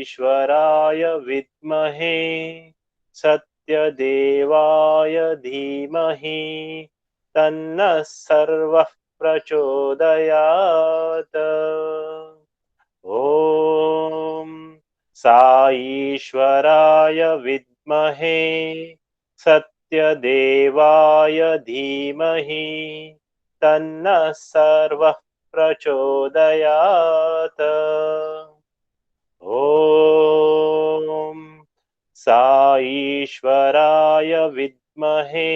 ईश्वराय विद्महे सत्यदेवाय धीमहि तन्नः सर्वः प्रचोदयात्। ॐ साईश्वराय विद्महे सत्यदेवाय धीमहि तन्नः सर्वः प्रचोदयात्। ॐ साईश्वराय विद्महे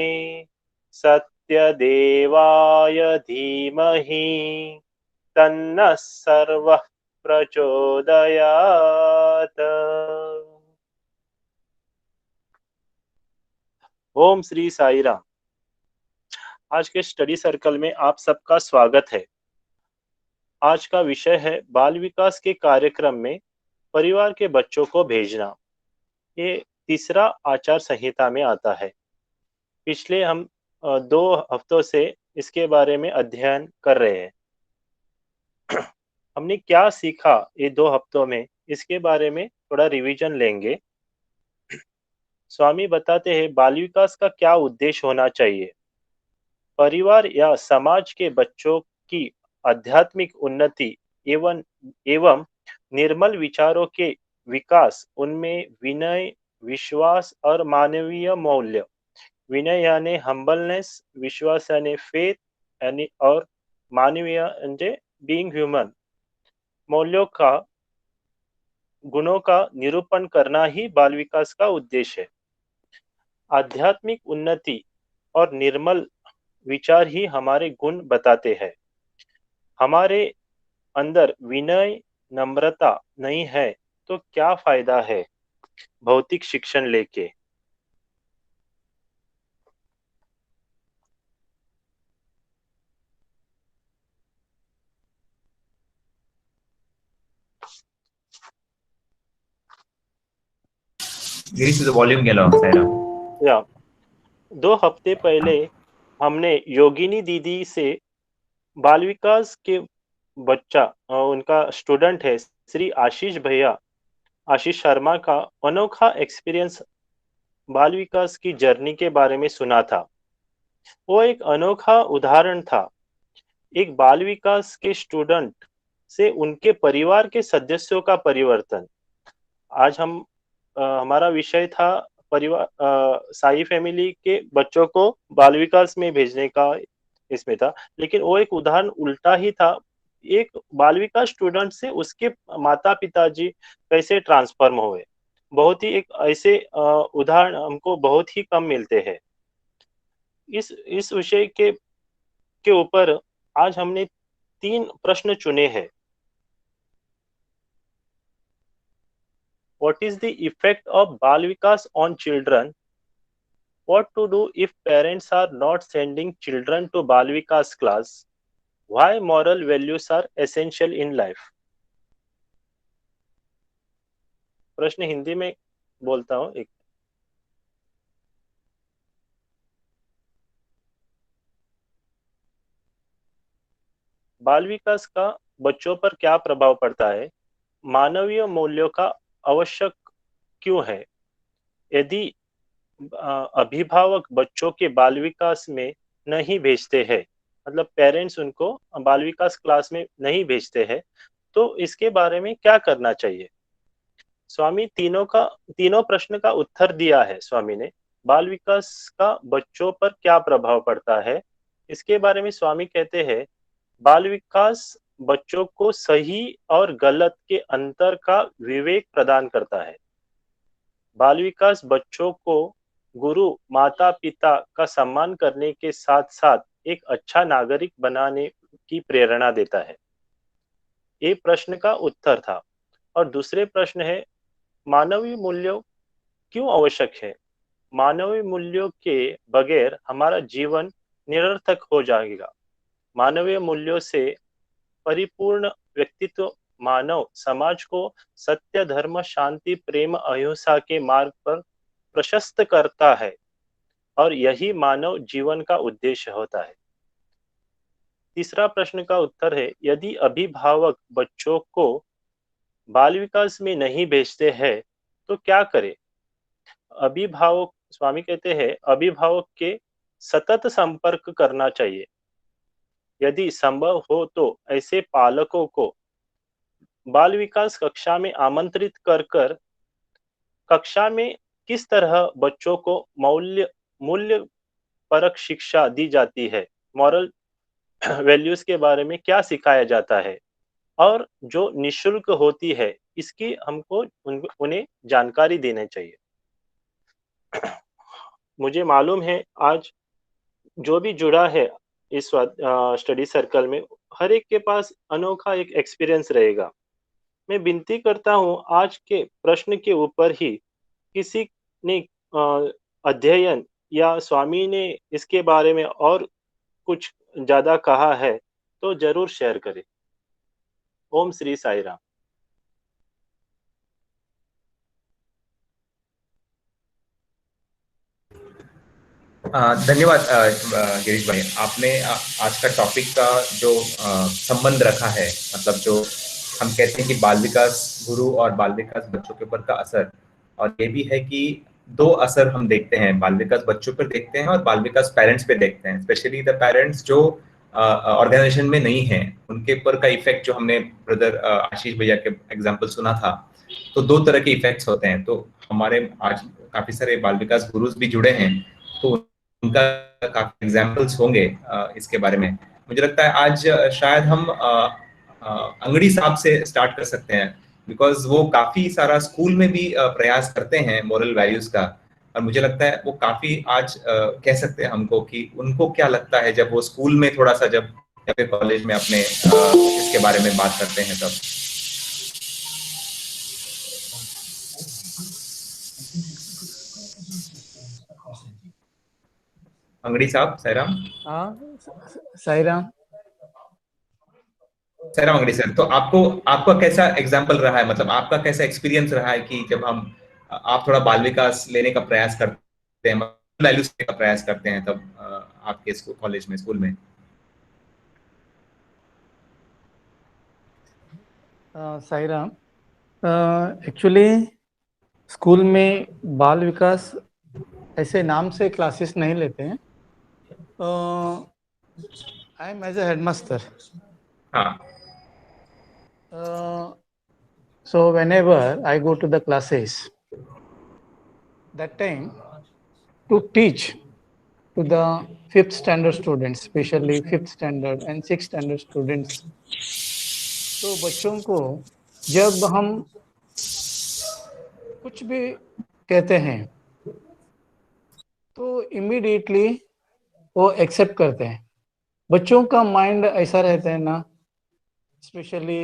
सत्यदेवाय धीमहि तन्नः सर्वः प्रचोदयात्। ओम श्री साई राम। आज के स्टडी सर्कल में आप सबका स्वागत है। आज का विषय है बाल विकास के कार्यक्रम में परिवार के बच्चों को भेजना। ये तीसरा आचार संहिता में आता है। पिछले हम 2 हफ्तों से इसके बारे में अध्ययन कर रहे हैं। हमने क्या सीखा ये 2 हफ्तों में, इसके बारे में थोड़ा रिवीजन लेंगे। स्वामी बताते हैं बाल विकास का क्या उद्देश्य होना चाहिए। परिवार या समाज के बच्चों की आध्यात्मिक उन्नति एवं एवं निर्मल विचारों के विकास, उनमें विनय, विश्वास और मानवीय मूल्य। विनय यानी हम्बलनेस, विश्वास यानी फेथ यानी, और मानवीय यानी बीइंग ह्यूमन, मूल्यों का, गुणों का निरूपण करना ही बाल विकास का उद्देश्य है। आध्यात्मिक उन्नति और निर्मल विचार ही हमारे गुण बताते हैं। हमारे अंदर विनय, नम्रता नहीं है तो क्या फायदा है भौतिक शिक्षण लेके। Increase the volume गेला सायरा. या 2 हफ्ते पहले हमने योगिनी दीदी से बाल विकास के बच्चा, उनका स्टूडेंट है श्री आशीष भैया, आशीष शर्मा का अनोखा एक्सपीरियंस बाल विकास की जर्नी के बारे में सुना था। वो एक अनोखा उदाहरण था, एक बाल विकास के स्टूडेंट से उनके परिवार के सदस्यों का परिवर्तन। आज हमारा विषय था परिवार, साई फैमिली के बच्चों को बाल विकास में भेजने का इसमें था, लेकिन वो एक उदाहरण उल्टा ही था। एक बाल विकास स्टूडेंट से उसके माता पिताजी कैसे ट्रांसफॉर्म हुए। बहुत ही एक ऐसे उदाहरण हमको बहुत ही कम मिलते हैं। इस विषय के ऊपर आज हमने 3 प्रश्न चुने हैं। What is the effect of Bal Vikas on children? What to do if parents are not sending children to Bal Vikas class? Why moral values are essential in life? प्रश्न हिंदी में बोलता हूँ एक। बाल विकास का बच्चों पर क्या प्रभाव पड़ता है? मानवीय मूल्यों का आवश्यक क्यों है? यदि अभिभावक बच्चों के बाल विकास में नहीं भेजते हैं, मतलब पेरेंट्स उनको बाल विकास क्लास में नहीं भेजते हैं, तो इसके बारे में क्या करना चाहिए? स्वामी तीनों प्रश्न का उत्तर दिया है। स्वामी ने बाल विकास का बच्चों पर क्या प्रभाव पड़ता है, इसके बारे में स्वामी कहते हैं बाल विकास बच्चों को सही और गलत के अंतर का विवेक प्रदान करता है। बाल विकास बच्चों को गुरु, माता पिता का सम्मान करने के साथ साथ एक अच्छा नागरिक बनाने की प्रेरणा देता है। ये प्रश्न का उत्तर था। और दूसरे प्रश्न है मानवीय मूल्यों क्यों आवश्यक है? मानवीय मूल्यों के बगैर हमारा जीवन निरर्थक हो जाएगा। मानवीय मूल्यों से परिपूर्ण व्यक्तित्व मानव समाज को सत्य, धर्म, शांति, प्रेम, अहिंसा के मार्ग पर प्रशस्त करता है, और यही मानव जीवन का उद्देश्य होता है। तीसरा प्रश्न का उत्तर है यदि अभिभावक बच्चों को बाल विकास में नहीं भेजते हैं तो क्या करें? अभिभावक स्वामी कहते हैं अभिभावक के सतत संपर्क करना चाहिए। यदि संभव हो तो ऐसे पालकों को बाल विकास कक्षा में आमंत्रित कर कर कक्षा में किस तरह बच्चों को मूल्य परक शिक्षा दी जाती है, मॉरल वैल्यूज के बारे में क्या सिखाया जाता है और जो निशुल्क होती है इसकी हमको उन्हें जानकारी देनी चाहिए। मुझे मालूम है आज जो भी जुड़ा है इस स्टडी सर्कल में, हर एक के पास अनोखा एक एक्सपीरियंस रहेगा। मैं विनती करता हूँ आज के प्रश्न के ऊपर ही किसी ने अध्ययन या स्वामी ने इसके बारे में और कुछ ज्यादा कहा है तो जरूर शेयर करें। ओम श्री साई राम। धन्यवाद गिरीश भाई। आपने आज का टॉपिक का जो संबंध रखा है, मतलब जो हम कहते हैं कि बाल विकास गुरु और बाल विकास बच्चों के ऊपर का असर, और ये भी है कि दो असर हम देखते हैं, बाल विकास बच्चों पर देखते हैं और बाल विकास पेरेंट्स पे देखते हैं। स्पेशली द पेरेंट्स जो ऑर्गेनाइजेशन में नहीं है, उनके ऊपर का इफेक्ट जो हमने ब्रदर आशीष भैया के एग्जाम्पल सुना था, तो दो तरह के इफेक्ट्स होते हैं। तो हमारे आज काफी सारे बाल विकास गुरुज भी जुड़े हैं, तो उनका काफी एग्जाम्पल्स होंगे इसके बारे में। मुझे लगता है आज शायद हम अंगड़ी साहब से स्टार्ट कर सकते हैं, बिकॉज वो काफी सारा स्कूल में भी प्रयास करते हैं मोरल वैल्यूज का। और मुझे लगता है वो काफी आज कह सकते हैं हमको कि उनको क्या लगता है जब वो स्कूल में थोड़ा सा, जब या फिर कॉलेज में अपने इसके बारे में बात करते हैं तब। अंगड़ी साहब, सैराम। हाँ, साई राम। सैराम अंगड़ी सर, तो आपको आपका कैसा एग्जाम्पल रहा है, मतलब आपका कैसा एक्सपीरियंस रहा है कि जब हम आप थोड़ा बाल विकास लेने का प्रयास करते हैं, वैल्यूज लेने का प्रयास करते हैं, तब आपके स्कूल, कॉलेज में, स्कूल में? साई राम। एक्चुअली स्कूल में बाल विकास ऐसे नाम से क्लासेस नहीं लेते हैं। I am as a headmaster. हाँ। So whenever I go to the classes, that time to teach to the 5th standard students, especially 5th standard and 6th standard students, तो बच्चों को जब हम कुछ भी कहते हैं तो इमीडिएटली वो एक्सेप्ट करते हैं। बच्चों का माइंड ऐसा रहता है ना, स्पेशली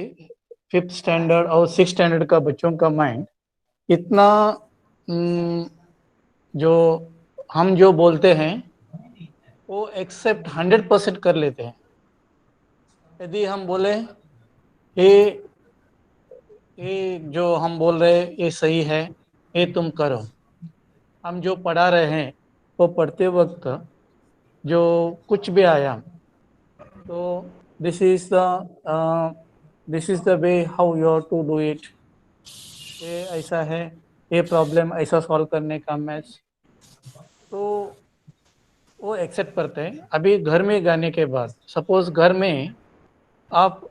5th स्टैंडर्ड और 6th स्टैंडर्ड का बच्चों का माइंड इतना जो हम जो बोलते हैं वो एक्सेप्ट 100% कर लेते हैं। यदि हम बोले ये जो हम बोल रहे हैं ये सही है, ये तुम करो, हम जो पढ़ा रहे हैं वो पढ़ते वक्त जो कुछ भी आया तो this is the way how you are to do it, ये ऐसा है, ये प्रॉब्लम ऐसा सॉल्व करने का मैथ्स, तो वो एक्सेप्ट करते हैं। अभी घर में जाने के बाद सपोज घर में आप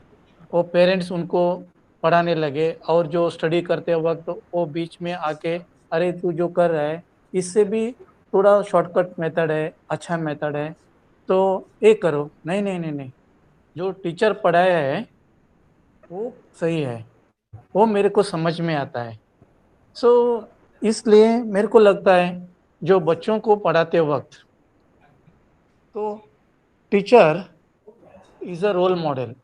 वो पेरेंट्स उनको पढ़ाने लगे और जो स्टडी करते वक्त वो बीच में आके अरे तू जो कर रहा है इससे भी थोड़ा शॉर्टकट मेथड है, अच्छा मेथड है, तो ये करो। नहीं नहीं नहीं नहीं, जो टीचर पढ़ाया है वो सही है, वो मेरे को समझ में आता है। सो इसलिए मेरे को लगता है जो बच्चों को पढ़ाते वक्त तो teacher is a role model.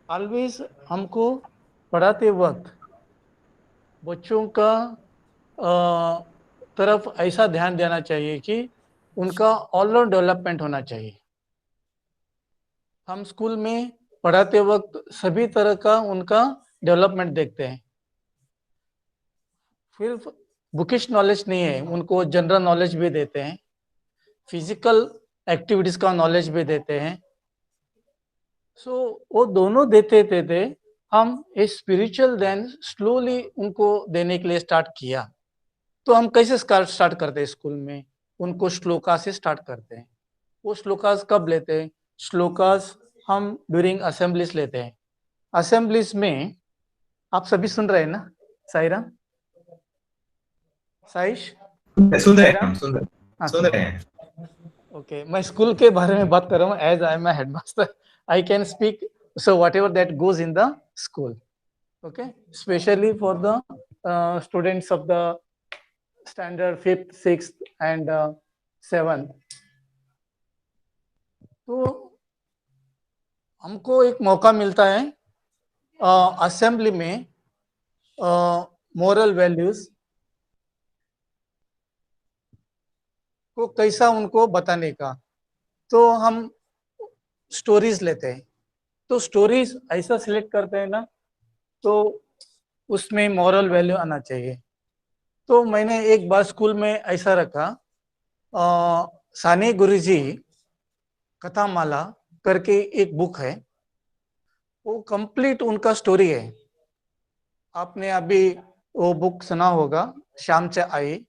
Always हमको पढ़ाते वक्त बच्चों का तरफ ऐसा ध्यान देना चाहिए कि उनका ऑलराउंड डेवलपमेंट होना चाहिए। हम स्कूल में पढ़ाते वक्त सभी तरह का उनका डेवलपमेंट देखते हैं। फिर बुकिश नॉलेज नहीं है, उनको जनरल नॉलेज भी देते हैं, फिजिकल एक्टिविटीज का नॉलेज भी देते हैं। सो वो दोनों देते देते हम ये स्पिरिचुअल ध्यान स्लोली उनको देने के लिए स्टार्ट किया। तो हम कैसे स्टार्ट करते हैं स्कूल में? उनको श्लोका से स्टार्ट करते हैं। वो श्लोकास कब लेते हैं? श्लोकास हम ड्यूरिंग असेंबलीज लेते हैं। असेंबलीज में आप सभी सुन रहे हैं ना? साईराम, साइश, सुन रहे हैं, साईराम? हम सुन रहे हाँ, सुन रहे हैं। ओके, मैं स्कूल के बारे में बात कर रहा हूँ। As I am a headmaster, I can speak so whatever that goes in the school, okay, especially for the students of the standard 5th 6th and 7th। तो हमको एक मौका मिलता है असेंबली में मोरल वैल्यूज को कैसा उनको बताने का। तो हम स्टोरीज लेते हैं। तो स्टोरीज ऐसा सिलेक्ट करते हैं ना, तो उसमें मॉरल वैल्यू आना चाहिए। तो मैंने एक बार स्कूल में ऐसा रखा, सानी गुरुजी कथामाला करके एक बुक है, वो कंप्लीट उनका स्टोरी है। आपने अभी वो बुक सुना होगा, श्यामचा आई।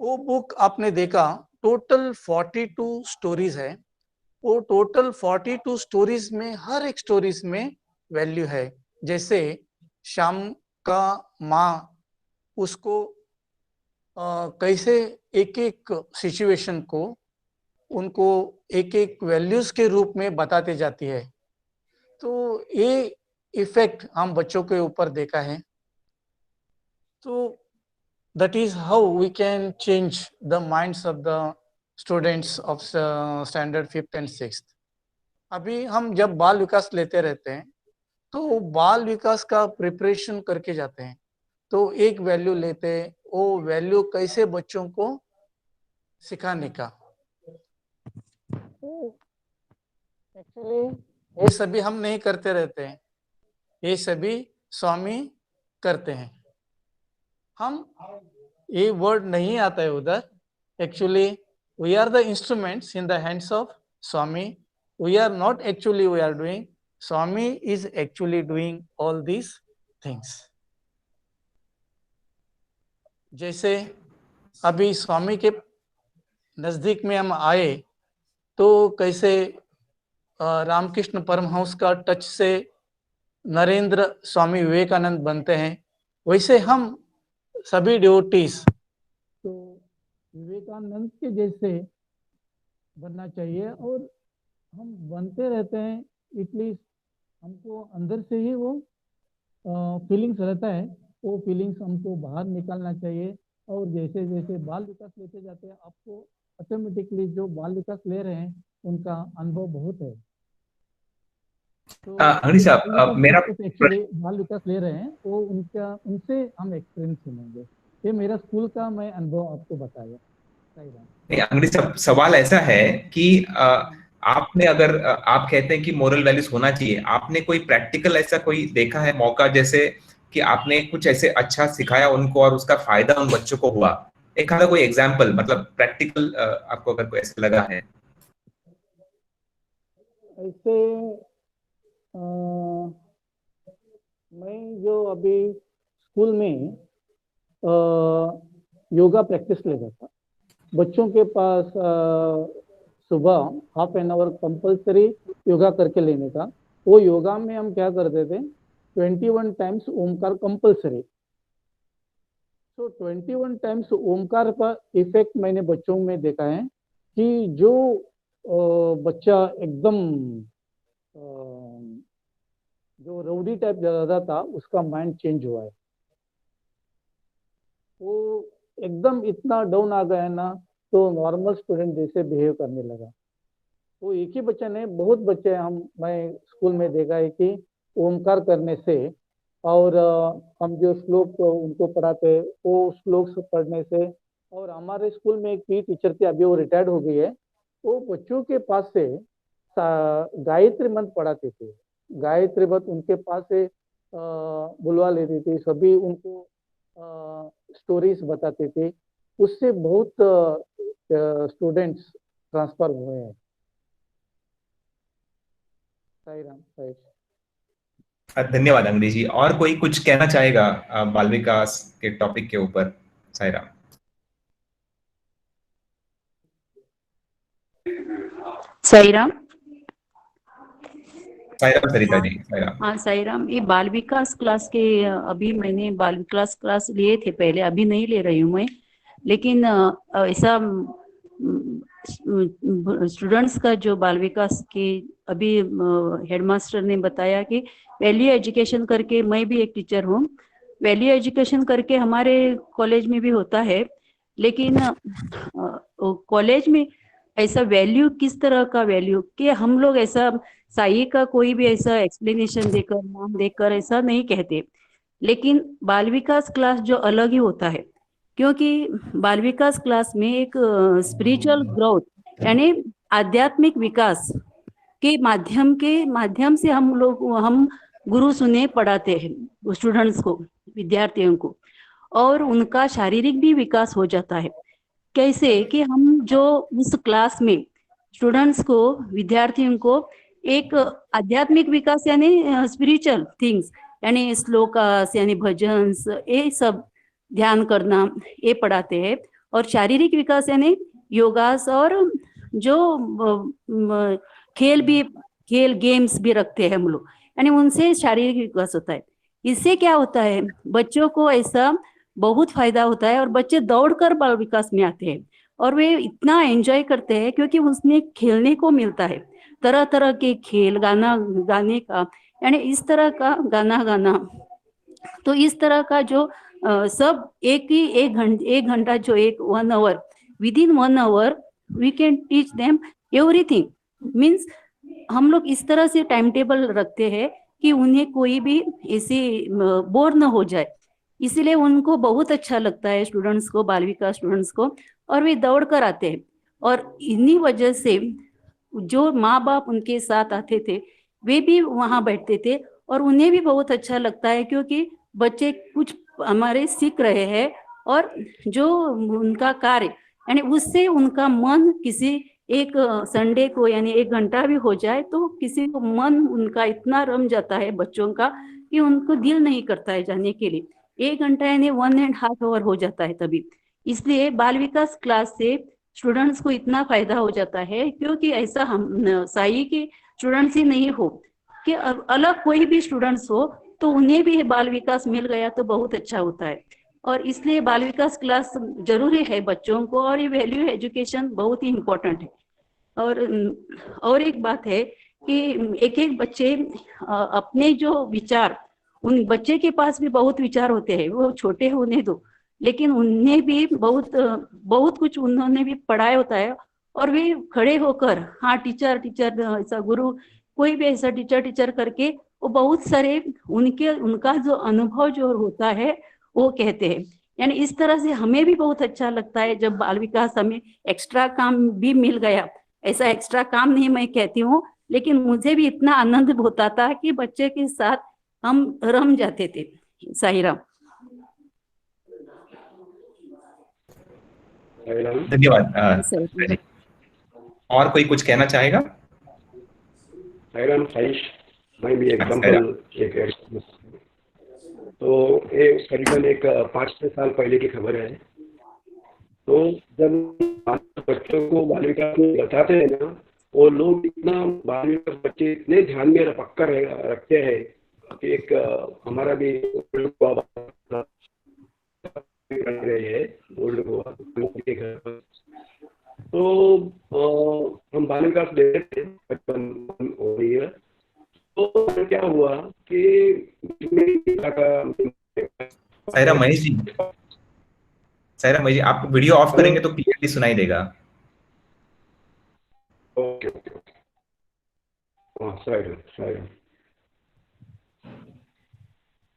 वो बुक आपने देखा, टोटल 42 स्टोरीज है। वो टोटल 42 स्टोरीज में हर एक स्टोरीज में वैल्यू है। जैसे श्याम का माँ उसको कैसे एक एक सिचुएशन को उनको एक एक वैल्यूज के रूप में बताते जाती है। तो ये इफेक्ट हम बच्चों के ऊपर देखा है। तो that is how we can change the minds of the students of standard 5th and 6th। अभी हम जब बाल विकास लेते रहते हैं, तो बाल विकास का प्रिपरेशन करके जाते हैं। तो एक वैल्यू लेते हैं, वो वैल्यू कैसे बच्चों को सिखाने का। एक्चुअली ये सभी हम नहीं करते रहते हैं, ये सभी स्वामी करते हैं। हम ये वर्ड नहीं आता है उधर। Actually we are the instruments in the hands of Swami. We are not actually we are doing, Swami is actually doing all these things. जैसे अभी स्वामी के नजदीक में हम आए, तो कैसे रामकृष्ण परमहंस का टच से नरेंद्र स्वामी विवेकानंद बनते हैं, वैसे हम सभी डिवोटीज तो विवेकानंद के जैसे बनना चाहिए। और हम बनते रहते हैं, इसलिए हमको अंदर से ही वो फीलिंग्स रहता है, वो फीलिंग्स हमको बाहर निकालना चाहिए। और जैसे जैसे बाल विकास लेते जाते हैं, आपको ऑटोमेटिकली जो बाल विकास ले रहे हैं उनका अनुभव बहुत है। तो अग्नि साहब, मेरा एक्चुअली बाल विकास ले रहे हैं, वो उनसे हम एक्सपीरियंस सुनेंगे। ये मेरा स्कूल का मैं अनुभव आपको बताया। नहीं अग्नि साहब, सवाल ऐसा है कि आपने अगर आप कहते हैं कि मोरल वैल्यूज होना चाहिए, आपने कोई प्रैक्टिकल ऐसा कोई देखा है मौका, जैसे कि आपने कुछ ऐसे अच्छा सिखाया उनको और उसका फायदा उन बच्चों को हुआ? एक आधा कोई एग्जांपल, मतलब प्रैक्टिकल आपको अगर कोई ऐसा लगा है। ऐसे मैं जो अभी स्कूल में योगा प्रैक्टिस ले जाता, बच्चों के पास सुबह half an hour compulsory yoga करके लेने का। वो योगा में हम क्या करते थे, 21 टाइम्स ओमकार कंपल्सरी। तो 21 टाइम्स ओमकार का इफेक्ट मैंने बच्चों में देखा है कि जो बच्चा एकदम जो रउडी टाइप ज्यादा था, उसका माइंड चेंज हुआ है। वो एकदम इतना डाउन आ गया है ना, तो नॉर्मल स्टूडेंट जैसे बिहेव करने लगा। वो एक ही बच्चा नहीं, बहुत बच्चे मैं स्कूल में देखा है कि ओमकार करने से और हम जो श्लोक उनको पढ़ाते, वो श्लोक पढ़ने से। और हमारे स्कूल में एक टीचर थी, अभी वो रिटायर्ड हो गई है, वो बच्चों के पास से गायत्री मंत्र पढ़ाते थे। गायत्री मंत्र उनके पास से बुलवा लेती थी, सभी उनको स्टोरीज बताते थे। उससे बहुत स्टूडेंट्स ट्रांसफर हुए हैं। साईराम, साईश। धन्यवाद अंग्रेजी जी। और कोई कुछ कहना चाहेगा बाल विकास के टॉपिक के ऊपर? सायरा। साईराम। सायरा सरिता हाँ जी, सायरा। हाँ साईराम, ये बाल विकास क्लास के अभी मैंने बाल विकास क्लास लिए थे पहले, अभी नहीं ले रही हूँ मैं। लेकिन ऐसा स्टूडेंट्स का जो बाल विकास के अभी हेडमास्टर ने बताया कि वैल्यू एजुकेशन करके, मैं भी एक टीचर हूँ, वैल्यू एजुकेशन करके हमारे कॉलेज में भी होता है। लेकिन कॉलेज में ऐसा वैल्यू, किस तरह का वैल्यू कि हम लोग ऐसा साई का कोई भी ऐसा एक्सप्लेनेशन देकर, नाम देकर ऐसा नहीं कहते। लेकिन बाल विकास क्लास जो अलग ही होता है, क्योंकि बाल विकास क्लास में एक स्पिरिचुअल ग्रोथ यानी आध्यात्मिक विकास के माध्यम से हम गुरु सुने पढ़ाते हैं स्टूडेंट्स को, विद्यार्थियों को, और उनका शारीरिक भी विकास हो जाता है। कैसे कि हम जो उस क्लास में स्टूडेंट्स को, विद्यार्थियों को एक आध्यात्मिक विकास यानी स्पिरिचुअल थिंग्स यानी श्लोकास यानी भजन्स, ये सब ध्यान करना, ये पढ़ाते हैं। और शारीरिक विकास यानी योगास, और जो खेल गेम्स भी रखते हैं हम लोग, यानी उनसे शारीरिक विकास होता है। इससे क्या होता है, बच्चों को ऐसा बहुत फायदा होता है और बच्चे दौड़कर बाल विकास में आते हैं और वे इतना एंजॉय करते हैं क्योंकि उसमें खेलने को मिलता है, तरह तरह के खेल, गाना गाने का, यानी इस तरह का गाना गाना। तो इस तरह का जो सब एक घंटा जो एक 1 hour, with in 1 hour we can teach them everything. Means हम लोग इस तरह से टाइम टेबल रखते हैं कि उन्हें कोई भी ऐसे बोर न हो जाए। इसीलिए उनको बहुत अच्छा लगता है स्टूडेंट्स को, बाल विकास स्टूडेंट्स को, और वे दौड़ कर आते हैं। और इन्हीं वजह से जो माँ बाप उनके साथ आते थे वे भी वहां बैठते थे और उन्हें भी बहुत अच्छा लगता है, क्योंकि बच्चे कुछ हमारे सीख रहे हैं और जो उनका कार्य यानी उससे उनका मन किसी एक संडे को यानी 1 घंटा भी हो जाए तो किसी को मन उनका इतना रम जाता है बच्चों का कि उनको दिल नहीं करता है जाने के लिए। 1 घंटा यानी 1.5 आवर हो जाता है तभी। इसलिए बाल विकास क्लास से स्टूडेंट्स को इतना फायदा हो जाता है, क्योंकि ऐसा हम साई के स्टूडेंट्स ही नहीं हो कि अलग कोई भी स्टूडेंट्स हो तो उन्हें भी बाल विकास मिल गया तो बहुत अच्छा होता है। और इसलिए बाल विकास क्लास जरूरी है बच्चों को, और ये वैल्यू एजुकेशन बहुत ही इम्पोर्टेंट है। और एक बात है कि एक एक बच्चे अपने जो विचार, उन बच्चे के पास भी बहुत विचार होते हैं, वो छोटे होने दो, लेकिन उन्हें भी बहुत बहुत कुछ उन्होंने भी पढ़ाया होता है। और वे खड़े होकर, हाँ टीचर टीचर, ऐसा गुरु, कोई भी ऐसा टीचर टीचर करके वो बहुत सारे उनका जो अनुभव जो होता है वो कहते हैं। यानी इस तरह से हमें भी बहुत अच्छा लगता है जब बाल विकास हमें एक्स्ट्रा काम भी मिल गया। ऐसा एक्स्ट्रा काम नहीं मैं कहती हूँ, लेकिन मुझे भी इतना आनंद होता था कि बच्चे के साथ हम रम जाते थे। साहिराम। धन्यवाद जी। और कोई कुछ कहना चाहेगा? साईराम साईश, मैं भी एग्जाम्पल तो ये करीबन एक 5-6 साल पहले की खबर है। तो जब बच्चों को बाल विकास में बताते हैं ना, वो लोग इतना बाल विकास बच्चे इतने ध्यान में पक्का रखते हैं कि एक हमारा भी रहे हैं ओल्ड गोवा के घर पर। तो हम बाल विकास दे रहे थे बचपन हो रही है। तो क्या हुआ कि सायरा महेश जी, सायरा महेश जी, आप वीडियो ऑफ करेंगे तो क्लियरली सुनाई देगा। ओके ओके ओके, हाँ सायरा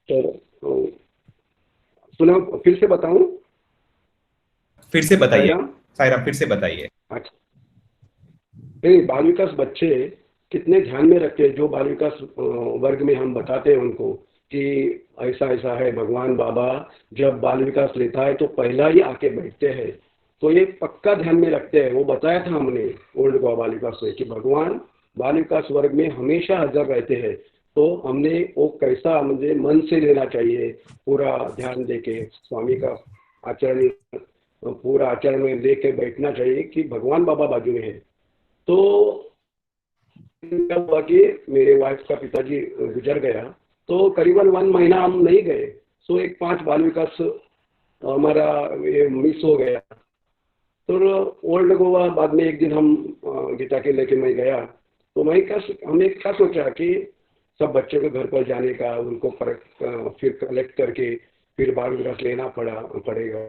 चलो, तो सुना, फिर से बताऊं? फिर से बताइए सायरा, फिर से बताइए। अच्छा, बाल विकास बच्चे कितने ध्यान में रखते हैं। जो बाल विकास वर्ग में हम बताते हैं उनको कि ऐसा ऐसा है, भगवान बाबा जब बाल विकास लेता है तो पहला ही आके बैठते हैं, तो ये पक्का ध्यान में रखते हैं। वो बताया था हमने ओल्ड गोवा बाल विकास में कि भगवान बाल विकास वर्ग में हमेशा हाजिर रहते हैं। तो हमने वो कैसा मुझे मन से लेना चाहिए, पूरा ध्यान देके स्वामी का आचरण, पूरा आचरण में लेके बैठना चाहिए कि भगवान बाबा बाजू में है। तो क्या हुआ कि मेरे वाइफ का पिताजी गुजर गया, तो करीबन 1 महीना हम नहीं गए। सो एक 5 बाल विकास हमारा ये मिस हो गया। तो ओल्ड गोवा बाद में एक दिन हम गीता के लेके मैं गया, तो हमने क्या सोचा कि सब बच्चों के घर पर जाने का, उनको फिर कलेक्ट करके फिर बाल विकास लेना पड़ेगा,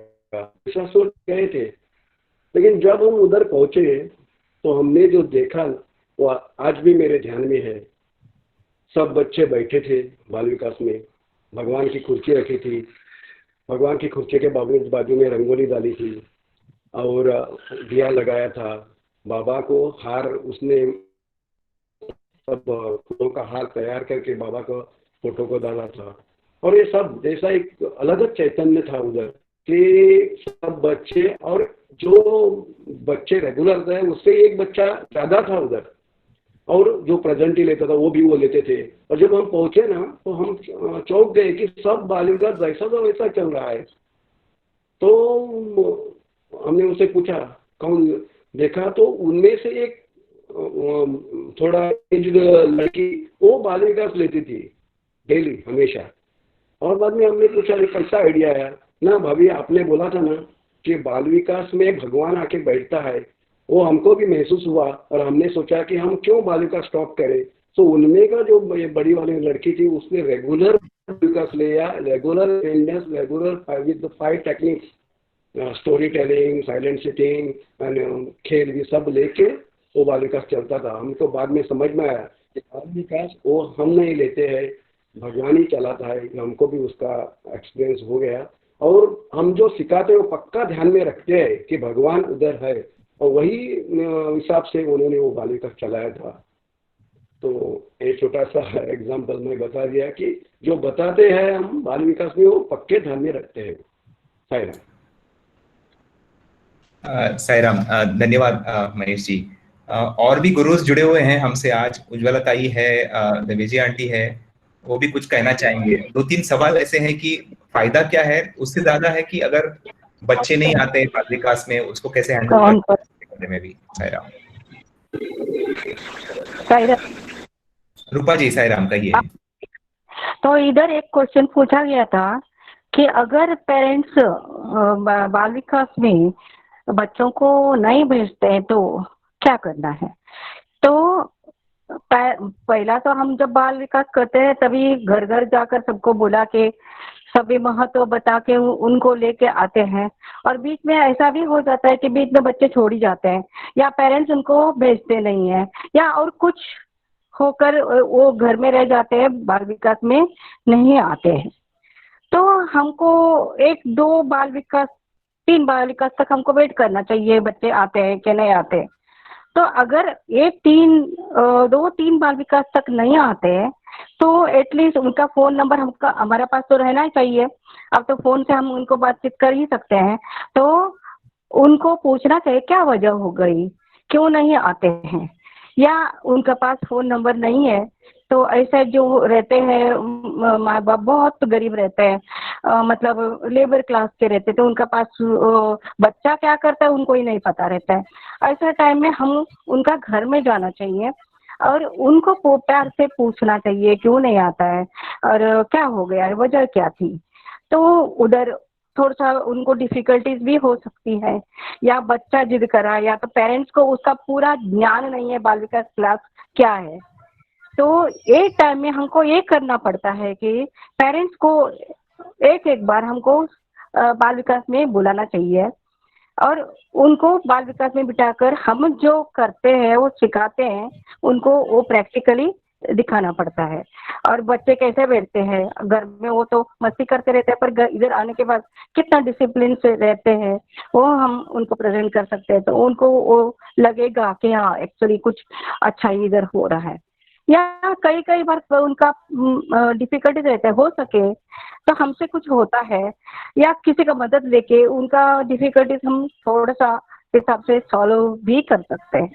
ऐसा सोच गए थे। लेकिन जब हम उधर पहुंचे तो हमने जो देखा वो आज भी मेरे ध्यान में है। सब बच्चे बैठे थे बाल विकास में, भगवान की कुर्सी रखी थी, भगवान की कुर्सी के बाजू में रंगोली डाली थी और दिया लगाया था। बाबा को हार, उसने सब फूलों का हार तैयार करके बाबा का फोटो को डाला था। और ये सब जैसा एक अलग चैतन्य था उधर कि सब बच्चे, और जो बच्चे रेगुलर थे उससे एक बच्चा ज्यादा था उधर, और जो प्रेजेंट ही लेता था वो भी वो लेते थे। और जब हम पहुंचे ना तो हम चौंक गए कि सब बालिका जैसा तो वैसा चल रहा है। तो हमने उनसे पूछा कौन, देखा तो उनमें से एक थोड़ा एज्ड लड़की वो बाल विकास लेती थी डेली हमेशा। और बाद में हमने पूछा ये कैसा आइडिया है ना भाभी, आपने बोला था ना कि बाल विकास में भगवान आके बैठता है, वो हमको भी महसूस हुआ और हमने सोचा कि हम क्यों बाल विकास स्टॉप करें। तो उनमें का जो बड़ी वाली लड़की थी उसने रेगुलर विकास लिया, regular attendance, regular with 5 techniques, story telling, silent sitting, खेल भी सब लेके वो बाल विकास चलता था। हमको बाद में समझ में आया कि बाल विकास वो हम नहीं लेते हैं, भगवान ही चलाता है। हमको भी उसका एक्सपीरियंस हो गया, और हम जो सिखाते हैं वो पक्का ध्यान में रखते हैं कि भगवान उधर है, और वही हिसाब से उन्होंने वो बाल विकास चलाया था। तो एक छोटा सा एग्जाम्पल मैं बता दिया कि जो बताते हैं हम बाल विकास में वो पक्के ध्यान में रखते हैं। साईराम। साईराम, धन्यवाद महेश जी। और भी गुरुज जुड़े हुए हैं हमसे आज, उज्ज्वला ताई है, देवेजी आंटी है, वो भी कुछ कहना चाहेंगे। 2-3 सवाल ऐसे हैं कि फायदा क्या है, उससे ज्यादा है कि अगर बच्चे नहीं आते बाल विकास में उसको कैसे हैंडल करने में भी। साईराम। रूपा जी, साईराम कहिए। तो इधर एक क्वेश्चन पूछा गया था कि अगर पेरेंट्स बाल विकास में बच्चों को नहीं भेजते हैं तो क्या करना है। तो पहला तो हम जब बाल विकास करते हैं तभी घर घर जाकर सबको बुला के सभी महत्व बता के उनको लेके आते हैं, और बीच में ऐसा भी हो जाता है कि बीच में बच्चे छोड़ ही जाते हैं या पेरेंट्स उनको भेजते नहीं है, या और कुछ होकर वो घर में रह जाते हैं, बाल विकास में नहीं आते हैं। तो हमको 1-2 बाल विकास 3 बाल विकास तक हमको वेट करना चाहिए बच्चे आते हैं कि नहीं आते। तो अगर 2-3 बाल विकास तक नहीं आते हैं तो एटलीस्ट उनका फोन नंबर हमारे पास तो रहना ही चाहिए। अब तो फोन से हम उनको बातचीत कर ही सकते हैं, तो उनको पूछना चाहिए क्या वजह हो गई, क्यों नहीं आते हैं, या उनके पास फोन नंबर नहीं है। तो ऐसे जो रहते हैं माँ बाप बहुत गरीब रहते हैं, मतलब लेबर क्लास के रहते, तो उनका पास बच्चा क्या करता है उनको ही नहीं पता रहता है। ऐसे टाइम में हम उनका घर में जाना चाहिए और उनको प्यार से पूछना चाहिए क्यों नहीं आता है और क्या हो गया है, वजह क्या थी। तो उधर थोड़ा सा उनको डिफिकल्टीज भी हो सकती है, या बच्चा जिद करा, या तो पेरेंट्स को उसका पूरा ज्ञान नहीं है बाल विकास क्लास क्या है। तो एक टाइम में हमको ये करना पड़ता है कि पेरेंट्स को एक बार हमको बाल विकास में बुलाना चाहिए और उनको बाल विकास में बिठाकर हम जो करते हैं वो सिखाते हैं, उनको वो प्रैक्टिकली दिखाना पड़ता है। और बच्चे कैसे बैठते हैं घर में, वो तो मस्ती करते रहते हैं, पर इधर आने के बाद कितना डिसिप्लिन से रहते हैं वो हम उनको प्रेजेंट कर सकते हैं। तो उनको वो लगेगा कि हाँ एक्चुअली कुछ अच्छा ही इधर हो रहा है। या कई बार उनका डिफिकल्टीज रहता है, हो सके तो हमसे कुछ होता है या किसी का मदद लेके उनका डिफिकल्टीज हम थोड़ा सा हिसाब से सॉल्व भी कर सकते हैं।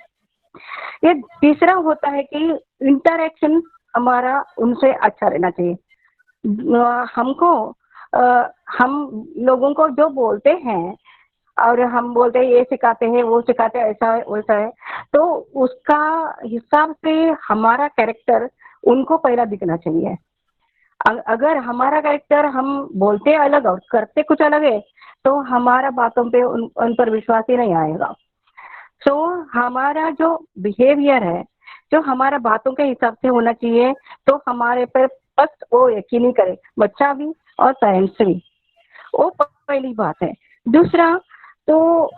ये तीसरा होता है कि इंटरेक्शन हमारा उनसे अच्छा रहना चाहिए। हमको हम लोगों को जो बोलते हैं और हम बोलते हैं ये सिखाते हैं वो सिखाते हैं ऐसा है वैसा है, तो उसका हिसाब से हमारा कैरेक्टर उनको पहला दिखना चाहिए। अगर हमारा कैरेक्टर हम बोलते अलग और करते कुछ अलग है तो हमारा बातों पे उन पर विश्वास ही नहीं आएगा। सो हमारा जो बिहेवियर है जो हमारा बातों के हिसाब से होना चाहिए, तो हमारे पर बस वो यकीन ही करे, बच्चा भी और पेरेंट्स भी। वो पहली बात है। दूसरा, तो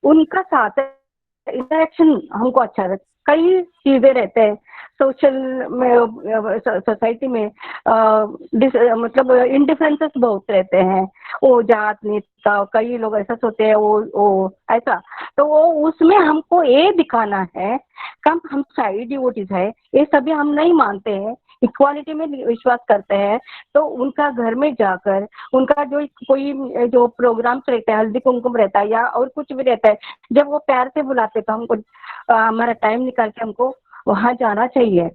उनका साथ इंटरेक्शन हमको अच्छा लगता। कई चीजें रहते हैं सोशल में, सोसाइटी में मतलब इंडिफरेंसेस बहुत रहते हैं। वो जात नीत का कई लोग ऐसा सोचते हैं, वो ऐसा, तो वो उसमें हमको ये दिखाना है कम हम साइड डिवोटीज है, ये सभी हम नहीं मानते हैं, इक्वालिटी में विश्वास करते हैं। तो उनका घर में जाकर उनका जो कोई जो प्रोग्राम रहता है, हल्दी कुमकुम रहता है या और कुछ भी रहता है, जब वो प्यार से बुलाते तो हमको हमारा टाइम निकाल के हमको वहां जाना चाहिए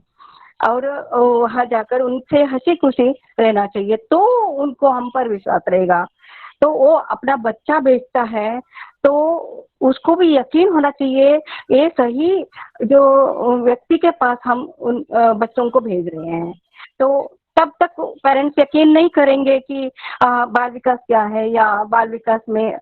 और वहां जाकर उनसे हंसी खुशी रहना चाहिए, तो उनको हम पर विश्वास रहेगा। तो वो अपना बच्चा बेचता है तो उसको भी यकीन होना चाहिए ये सही जो व्यक्ति के पास हम उन बच्चों को भेज रहे हैं। तो तब तक पेरेंट्स यकीन नहीं करेंगे कि बाल विकास क्या है या बाल विकास में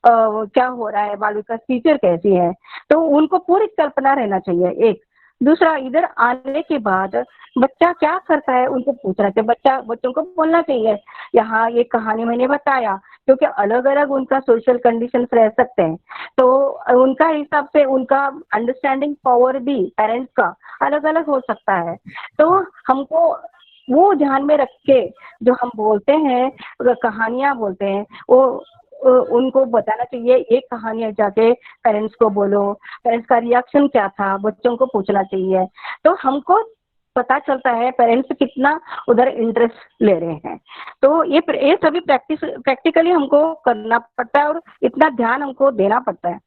क्या हो रहा है, बाल विकास टीचर कैसी है। तो उनको पूरी कल्पना रहना चाहिए। एक दूसरा, इधर आने के बाद बच्चा क्या करता है उनको पूछना चाहिए। बच्चों को बोलना चाहिए यहाँ ये कहानी मैंने बताया, क्योंकि अलग अलग उनका सोशल कंडीशंस रह सकते हैं, तो उनका हिसाब से उनका अंडरस्टैंडिंग पावर भी पेरेंट्स का अलग अलग हो सकता है। तो हमको वो ध्यान में रख के जो हम बोलते हैं, कहानियां बोलते हैं, वो उनको बताना चाहिए। एक कहानी जाके पेरेंट्स को बोलो, पेरेंट्स का रिएक्शन क्या था बच्चों को पूछना चाहिए। तो हमको पता चलता है पेरेंट्स कितना उधर इंटरेस्ट ले रहे हैं। तो ये सभी प्रैक्टिकली हमको करना पड़ता है और इतना ध्यान हमको देना पड़ता है।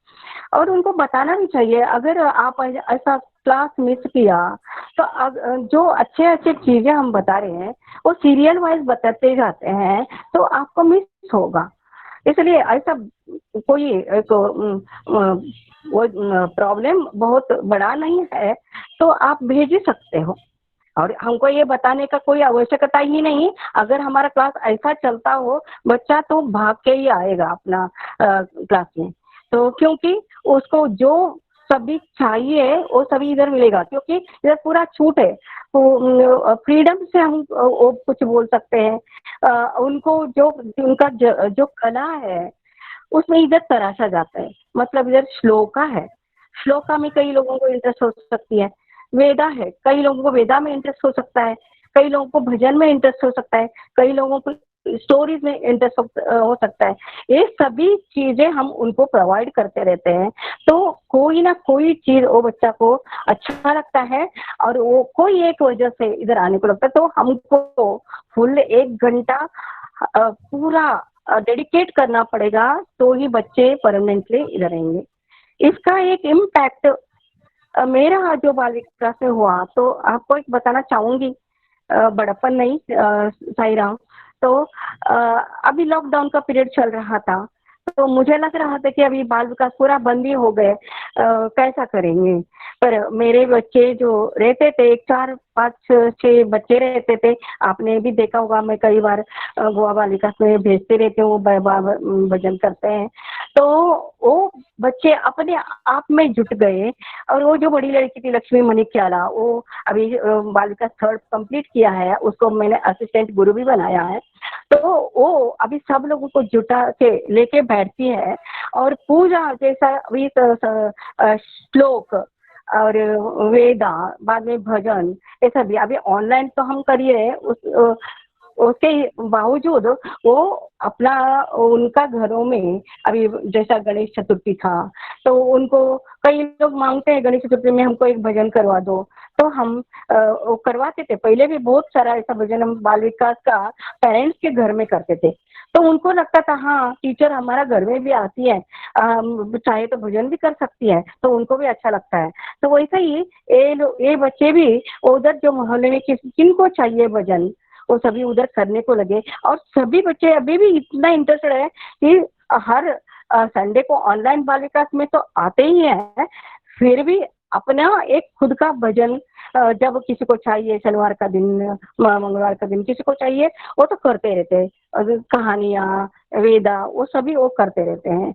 और उनको बताना भी चाहिए अगर आप ऐसा क्लास मिस किया तो जो अच्छे अच्छे चीजें हम बता रहे हैं वो सीरियल वाइज बताते जाते हैं तो आपको मिस होगा। इसलिए ऐसा कोई वो प्रॉब्लम बहुत बड़ा नहीं है, तो आप भेज ही सकते हो और हमको ये बताने का कोई आवश्यकता ही नहीं। अगर हमारा क्लास ऐसा चलता हो बच्चा तो भाग के ही आएगा अपना क्लास में, तो क्योंकि उसको जो सभी चाहिए वो सभी इधर मिलेगा, क्योंकि इधर पूरा छूट है, तो फ्रीडम से हम वो कुछ बोल सकते हैं। उनको जो उनका जो कला है उसमें इधर तराशा जाता है। मतलब इधर श्लोका है, श्लोका में कई लोगों को इंटरेस्ट हो सकती है, वेदा है, कई लोगों को वेदा में इंटरेस्ट हो सकता है, कई लोगों को भजन में इंटरेस्ट हो सकता है, कई लोगों को स्टोरीज में इंटरेस्ट हो सकता है। ये सभी चीजें हम उनको प्रोवाइड करते रहते हैं, तो कोई ना कोई चीज वो बच्चा को अच्छा लगता है और वो कोई एक वजह से इधर आने को लगता है। तो हमको फुल 1 घंटा पूरा डेडिकेट करना पड़ेगा, तो ही बच्चे परमानेंटली इधर रहेंगे। इसका एक इम्पैक्ट मेरा जो बाल विकास में हुआ तो आपको एक बताना चाहूंगी, बड़प्पन नहीं साई राम। तो अभी लॉकडाउन का पीरियड चल रहा था, तो मुझे लग रहा था कि अभी बाल विकास पूरा बंद ही हो गए, कैसा करेंगे। पर मेरे बच्चे जो रहते थे 4, 5, 6 बच्चे रहते थे, आपने भी देखा होगा, मैं कई बार गोवा बाल विकास में भेजते रहते हूँ, भजन करते हैं। तो वो बच्चे अपने आप में जुट गए और वो जो बड़ी लड़की थी लक्ष्मी मणिक्याला, वो अभी बाल विकास 3rd कंप्लीट किया है, उसको मैंने असिस्टेंट गुरु भी बनाया है। तो वो अभी सब लोगों को जुटा के लेके बैठती है और पूजा जैसा अभी श्लोक और वेदा, बाद में भजन, ये सब भी अभी ऑनलाइन तो हम कर ही रहे। उसके बावजूद वो अपना उनका घरों में अभी जैसा गणेश चतुर्थी था तो उनको कई लोग मांगते हैं गणेश चतुर्थी में हमको एक भजन करवा दो, तो हम वो करवाते थे। पहले भी बहुत सारा ऐसा भजन हम बाल विकास का पेरेंट्स के घर में करते थे, तो उनको लगता था हाँ टीचर हमारा घर में भी आती है, चाहे तो भजन भी कर सकती है, तो उनको भी अच्छा लगता है। तो वैसे ही ये बच्चे भी उधर जो मोहल्ले में किनको चाहिए भजन, वो सभी उधर करने को लगे। और सभी बच्चे अभी भी इतना इंटरेस्टेड है कि हर संडे को ऑनलाइन बाल विकास में तो आते ही हैं, फिर भी अपना एक खुद का भजन जब किसी को चाहिए, शनिवार का दिन, मंगलवार का दिन किसी को चाहिए, वो तो करते रहते हैं। कहानियाँ, वेदा, वो सभी वो करते रहते हैं।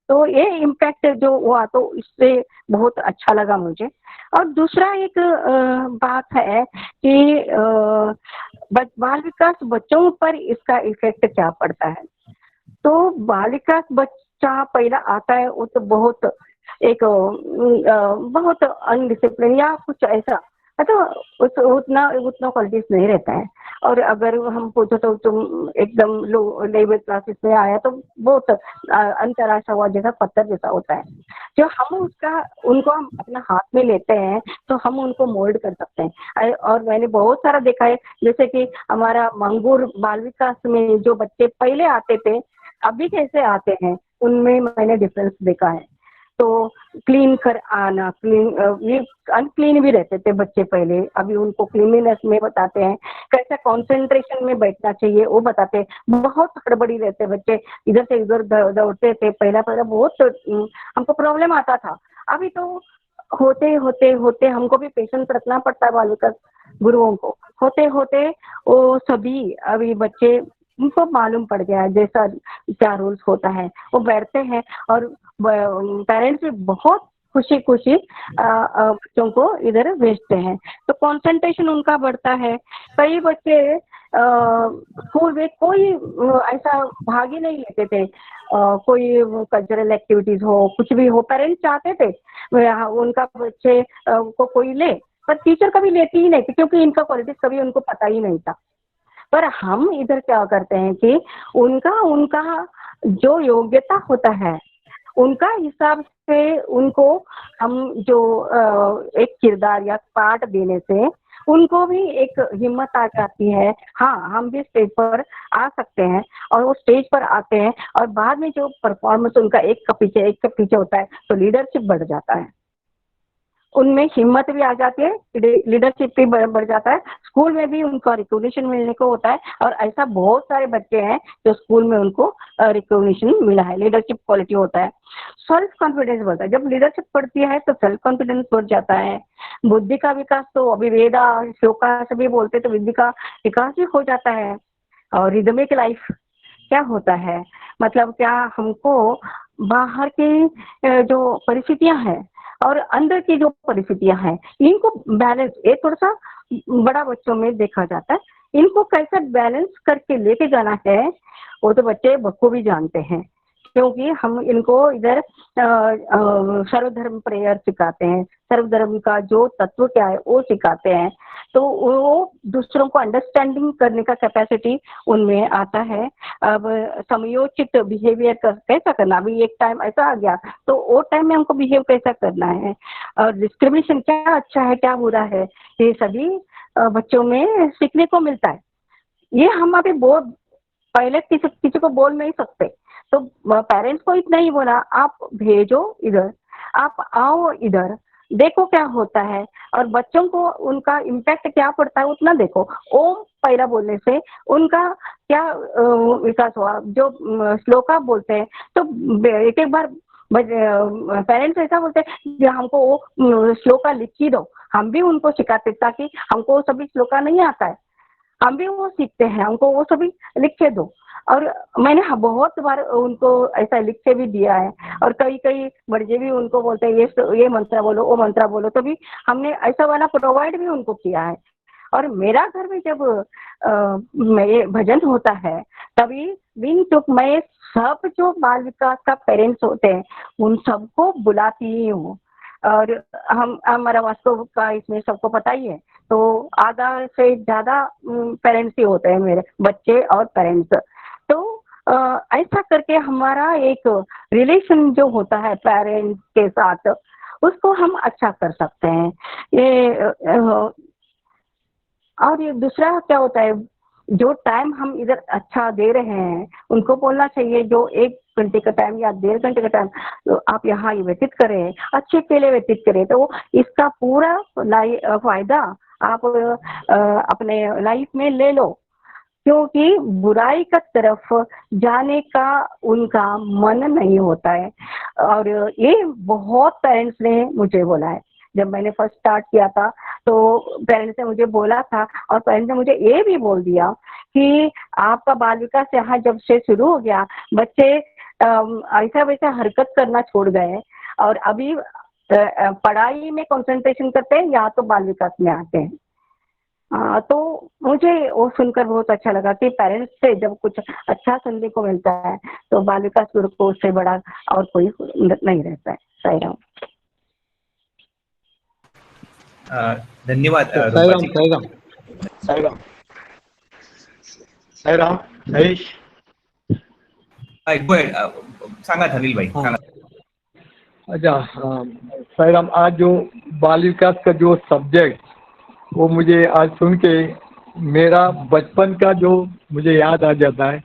तो ये इम्पैक्ट जो हुआ तो इससे बहुत अच्छा लगा मुझे। और दूसरा एक बात है कि बाल विकास बच्चों पर इसका इफेक्ट क्या पड़ता है। तो बाल विकास बच्चा पहला आता है, वो तो बहुत एक बहुत अनडिसिप्लिन या कुछ ऐसा, तो उतना क्वालिटीज नहीं रहता है। और अगर हम पूछो तो तुम एकदम लो लेवल क्लासेस में आया तो बहुत अंतरराष्ट्रीय हुआ जैसा पत्थर जैसा होता है। जो हम उनको हम अपना हाथ में लेते हैं तो हम उनको मोल्ड कर सकते हैं। और मैंने बहुत सारा देखा है, जैसे कि हमारा मंगूर बाल विकास में जो बच्चे पहले आते थे अभी कैसे आते हैं, उनमें मैंने डिफरेंस देखा है। तो क्लीन कर आना, ये अनक्लीन भी रहते थे बच्चे पहले, अभी उनको क्लीनलीनेस में बताते हैं, कैसा कंसंट्रेशन में बैठना चाहिए वो बताते हैं। बहुत हड़बड़ी रहते बच्चे, इधर से इधर दौड़ते थे, पहला बहुत हमको प्रॉब्लम आता था। अभी तो होते होते होते हमको भी पेशेंस रखना पड़ता है बाल विकास गुरुओं को, होते होते वो सभी अभी बच्चे उनको मालूम पड़ गया है जैसा क्या रूल्स होता है, वो बैठते हैं। और पेरेंट्स भी बहुत खुशी खुशी बच्चों को इधर भेजते हैं, तो कंसंट्रेशन उनका बढ़ता है। कई बच्चे स्कूल में कोई ऐसा भाग ही नहीं लेते थे, कोई कल्चरल एक्टिविटीज हो, कुछ भी हो, पेरेंट्स चाहते थे उनका बच्चे को कोई ले, पर टीचर कभी लेती ही नहीं थी, क्योंकि इनका क्वालिटीज कभी उनको पता ही नहीं था। पर हम इधर क्या करते हैं कि उनका जो योग्यता होता है उनका हिसाब से उनको हम जो एक किरदार या पार्ट देने से उनको भी एक हिम्मत आ जाती है, हाँ हम भी स्टेज पर आ सकते हैं। और वो स्टेज पर आते हैं और बाद में जो परफॉर्मेंस उनका एक का पीछे होता है, तो लीडरशिप बढ़ जाता है, उनमें हिम्मत भी आ जाती है, लीडरशिप भी बढ़ जाता है, स्कूल में भी उनको रिकॉग्निशन मिलने को होता है। और ऐसा बहुत सारे बच्चे हैं जो स्कूल में उनको रिकॉग्निशन मिला है, लीडरशिप क्वालिटी होता है। सेल्फ कॉन्फिडेंस बढ़ता है, जब लीडरशिप बढ़ती है तो सेल्फ कॉन्फिडेंस बढ़ जाता है। बुद्धि का विकास तो अभी वेदा श्लोका सभी बोलते, तो बुद्धि का विकास भी हो जाता है। और रिदमिक लाइफ क्या होता है, मतलब क्या हमको बाहर की जो परिस्थितियां हैं और अंदर की जो परिस्थितियां हैं, इनको बैलेंस, ये थोड़ा सा बड़ा बच्चों में देखा जाता है, इनको कैसे बैलेंस करके लेके जाना है वो तो बच्चे बखूबी जानते हैं, क्योंकि हम इनको इधर सर्वधर्म प्रेयर सिखाते हैं, सर्वधर्म का जो तत्व क्या है वो सिखाते हैं, तो वो दूसरों को अंडरस्टैंडिंग करने का कैपेसिटी उनमें आता है। अब समयोचित बिहेवियर कैसा करना, अभी एक टाइम ऐसा आ गया तो वो टाइम में हमको बिहेव कैसा करना है, और डिस्क्रिमिनेशन क्या अच्छा है क्या बुरा है, ये सभी बच्चों में सीखने को मिलता है। ये हम अभी बहुत पहले किसी को बोल नहीं सकते, तो पेरेंट्स को इतना ही बोला, आप भेजो इधर, आप आओ इधर, देखो क्या होता है, और बच्चों को उनका इम्पैक्ट क्या पड़ता है उतना देखो। ओम पहला बोलने से उनका क्या विकास हुआ, जो श्लोका बोलते हैं तो एक बार पेरेंट्स ऐसा बोलते हैं हमको वो श्लोका लिख ही दो, हम भी उनको सिखाते ताकि हमको सभी श्लोका नहीं आता है, हम भी वो सीखते हैं, हमको वो सभी लिख के दो। और मैंने बहुत बार उनको ऐसा लिख के भी दिया है, और कई बड़े भी उनको बोलते हैं ये मंत्र बोलो वो मंत्र बोलो, तो भी हमने ऐसा वाला प्रोवाइड भी उनको किया है। और मेरा घर में जब भजन होता है तभी दिन तो मैं सब जो बाल विकास का पेरेंट्स होते हैं उन सबको बुलाती ही हूँ। और हमारा वास्तव का इसमें सबको पता ही है, तो आधा से ज्यादा पेरेंट्स ही होते हैं मेरे, बच्चे और पेरेंट्स। तो ऐसा करके हमारा एक रिलेशन जो होता है पेरेंट्स के साथ उसको हम अच्छा कर सकते हैं। ये और ये दूसरा क्या होता है, जो टाइम हम इधर अच्छा दे रहे हैं उनको बोलना चाहिए, जो 1 घंटे का टाइम या 1.5 घंटे का टाइम तो आप यहाँ व्यतीत करें, अच्छे के लिए व्यतीत करें, तो इसका पूरा फायदा आप अपने लाइफ में ले लो। क्योंकि बुराई का तरफ जाने का उनका मन नहीं होता है। और ये बहुत पेरेंट्स ने मुझे बोला है, जब मैंने फर्स्ट स्टार्ट किया था तो पेरेंट्स ने मुझे बोला था, और पेरेंट्स ने मुझे ये भी बोल दिया कि आपका बाल विकास यहाँ जब से शुरू हो गया, बच्चे ऐसा वैसा हरकत करना छोड़ गए और अभी पढ़ाई में कंसंट्रेशन करते हैं या तो बाल विकास में आते हैं। तो मुझे वो सुनकर बहुत अच्छा लगा कि पेरेंट्स से जब कुछ अच्छा सुनने को मिलता है तो बाल विकास गुरु को उससे बड़ा और कोई नहीं रहता है। सही राम। धन्यवाद रूपा साईराम जी। Sairam Sairam Sairam Harish Go ahead. सांगा धनील भाई, सांगा। अच्छा, साईराम, आज जो बाल विकास का जो सब्जेक्ट वो मुझे आज सुन के मेरा बचपन का जो मुझे याद आ जाता है।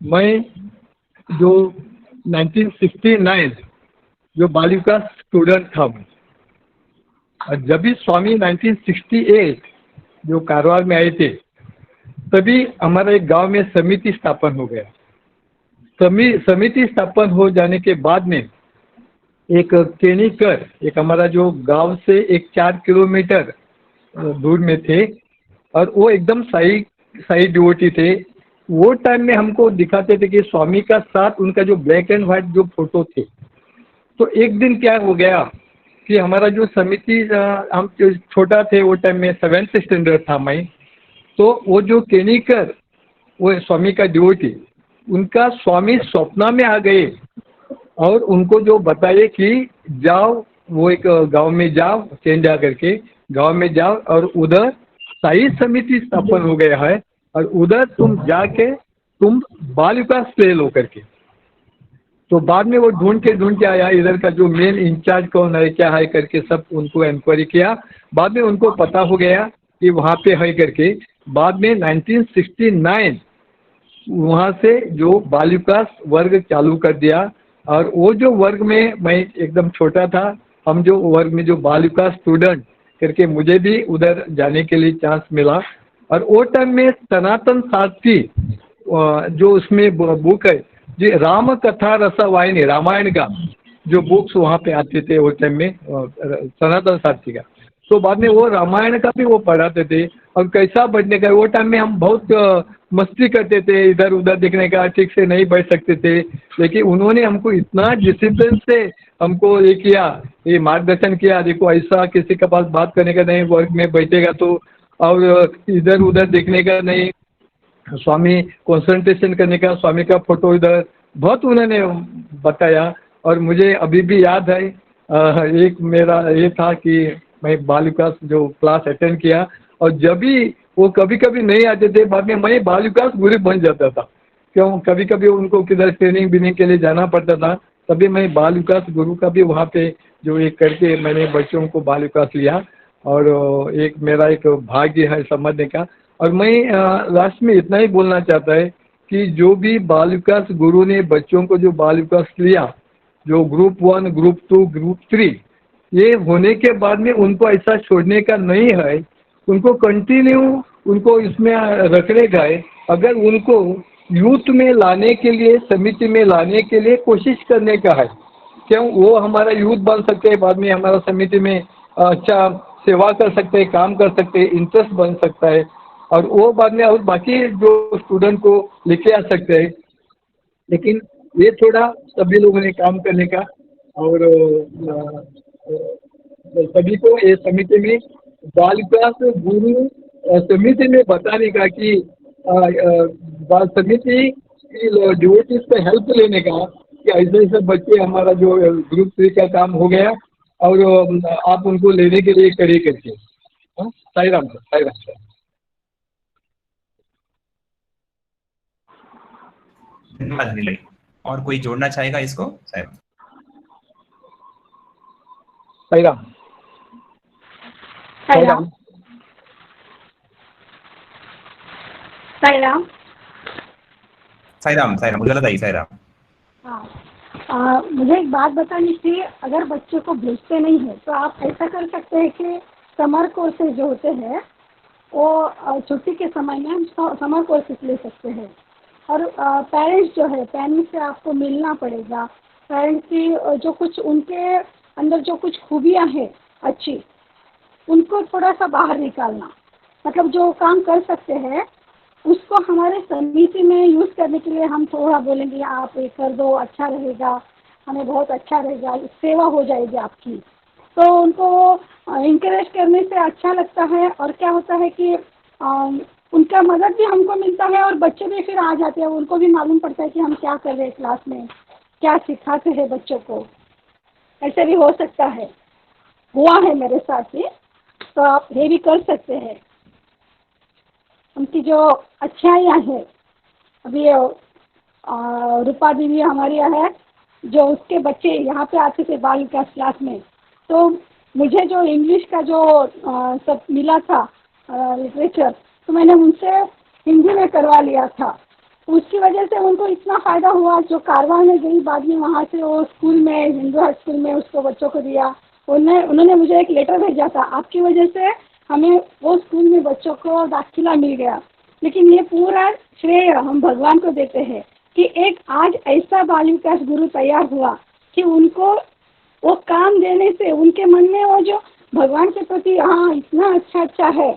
मैं जो 1969 जो बाल विकास स्टूडेंट था मैं, और जब भी स्वामी 1968 जो कारवार में आए थे तभी हमारे एक गांव में समिति स्थापन हो गया। समिति स्थापन हो जाने के बाद में एक केनीकर, एक हमारा जो गांव से एक 4 किलोमीटर दूर में थे, और वो एकदम सही डिवोटी थे। वो टाइम में हमको दिखाते थे कि स्वामी का साथ उनका जो ब्लैक एंड व्हाइट जो फोटो थे। तो एक दिन क्या हो गया कि हमारा जो समिति, हम छोटा थे वो टाइम में 7th स्टैंडर्ड था मैं, तो वो जो केनीकर वो स्वामी का डिवोटी, उनका स्वामी स्वप्ना में आ गए और उनको जो बताए कि जाओ वो एक गांव में जाओ, चेंज जा करके गांव में जाओ और उधर साई समिति स्थापन हो गया है और उधर तुम जाके तुम बाल विकास ले लो करके। तो बाद में वो ढूंढ के आया इधर का जो मेन इंचार्ज कौन है क्या है करके, सब उनको इंक्वायरी किया। बाद में उनको पता हो गया कि वहाँ पे है करके। बाद में 1969 वहाँ से जो बाल विकास वर्ग चालू कर दिया, और वो जो वर्ग में मैं एकदम छोटा था, हम जो वर्ग में जो बाल विकास स्टूडेंट करके मुझे भी उधर जाने के लिए चांस मिला। और वो टाइम में सनातन सारथी जो उसमें बुक है जी, राम कथा रसवाहिनी, रामायण का जो बुक्स वहाँ पे आते थे वो टाइम में सनातन सारथी का। तो बाद में वो रामायण का भी वो पढ़ाते थे और कैसा बढ़ने का। वो टाइम में हम बहुत मस्ती करते थे, इधर उधर देखने का, ठीक से नहीं बैठ सकते थे, लेकिन उन्होंने हमको इतना डिसिप्लिन से हमको ये किया, ये मार्गदर्शन किया, देखो ऐसा किसी के पास बात करने का नहीं, वर्ग में बैठेगा तो, और इधर उधर देखने का नहीं, स्वामी कंसंट्रेशन करने का, स्वामी का फोटो इधर, बहुत उन्होंने बताया। और मुझे अभी भी याद है, एक मेरा ये था कि मैं बाल विकास जो क्लास अटेंड किया, और जब भी वो कभी कभी नहीं आते थे, बाद में मैं बाल विकास गुरु बन जाता था। क्यों, कभी कभी उनको किधर ट्रेनिंग देने के लिए जाना पड़ता था, तभी मैं बाल विकास गुरु का भी वहाँ पे जो एक करके मैंने बच्चों को बाल विकास लिया, और एक मेरा एक भाग्य है समझने का। और मैं लास्ट में इतना ही बोलना चाहता है कि जो भी बाल विकास गुरु ने बच्चों को जो बाल विकास लिया, जो ग्रुप 1, ग्रुप 2, ग्रुप 3, ये होने के बाद में उनको ऐसा छोड़ने का नहीं है, उनको कंटिन्यू उनको इसमें रखने का है। अगर उनको यूथ में लाने के लिए, समिति में लाने के लिए कोशिश करने का है, क्यों वो हमारा यूथ बन सकते हैं, बाद में हमारा समिति में अच्छा सेवा कर सकते हैं, काम कर सकते हैं, इंटरेस्ट बन सकता है, और वो बाद में और बाकी जो स्टूडेंट को लेके आ सकते हैं। लेकिन ये थोड़ा सभी लोगों ने काम करने का, और सभी को ये समिति में बाल विकास गुरु समिति में बताने का कि बाल समिति की डिवोटीज का हेल्प लेने का कि ऐसे ऐसे बच्चे, हमारा जो ग्रुप 3 का काम हो गया और आप उनको लेने के लिए करिए करके। Sai Ram sir, Sai Ram sir. धन्यवाद। और कोई जोड़ना चाहेगा इसको? साईराम साईराम साईराम साईराम साईराम उजाला ताई साईराम। हाँ मुझे एक बात बतानी थी, अगर बच्चों को भेजते नहीं है तो आप ऐसा कर सकते हैं कि समर कोर्सेज जो होते हैं वो छुट्टी के समय में हम समर कोर्सेज ले सकते हैं। और पेरेंट्स जो है, पेरेंट्स से आपको मिलना पड़ेगा। पेरेंट्स की जो कुछ उनके अंदर जो कुछ खूबियाँ हैं अच्छी, उनको थोड़ा सा बाहर निकालना, मतलब जो काम कर सकते हैं उसको हमारे समिति में यूज़ करने के लिए हम थोड़ा बोलेंगे आप ये कर दो, अच्छा रहेगा, हमें बहुत अच्छा रहेगा, सेवा हो जाएगी आपकी। तो उनको इंकरेज करने से अच्छा लगता है और क्या होता है कि उनका मदद भी हमको मिलता है और बच्चे भी फिर आ जाते हैं, उनको भी मालूम पड़ता है कि हम क्या कर रहे हैं क्लास में, क्या सिखाते हैं बच्चों को। ऐसे भी हो सकता है, हुआ है मेरे साथ ही, तो आप ये भी कर सकते हैं। उनकी जो अच्छाइयाँ हैं, अभी रूपा दीदी हमारी है, जो उसके बच्चे यहाँ पे आते थे बाल विकास क्लास में, तो मुझे जो इंग्लिश का जो सब मिला था लिटरेचर, तो मैंने उनसे हिंदी में करवा लिया था। उसकी वजह से उनको इतना फ़ायदा हुआ, जो कारवां में गई बाद में वहाँ से वो स्कूल में, हिंदू हाई स्कूल में उसको बच्चों को दिया। उन्होंने मुझे एक लेटर भेजा था, आपकी वजह से हमें वो स्कूल में बच्चों को दाखिला मिल गया। लेकिन ये पूरा श्रेय हम भगवान को देते हैं कि एक आज ऐसा बाल विकास गुरु तैयार हुआ कि उनको वो काम देने से उनके मन में वो जो भगवान के प्रति हाँ इतना अच्छा है।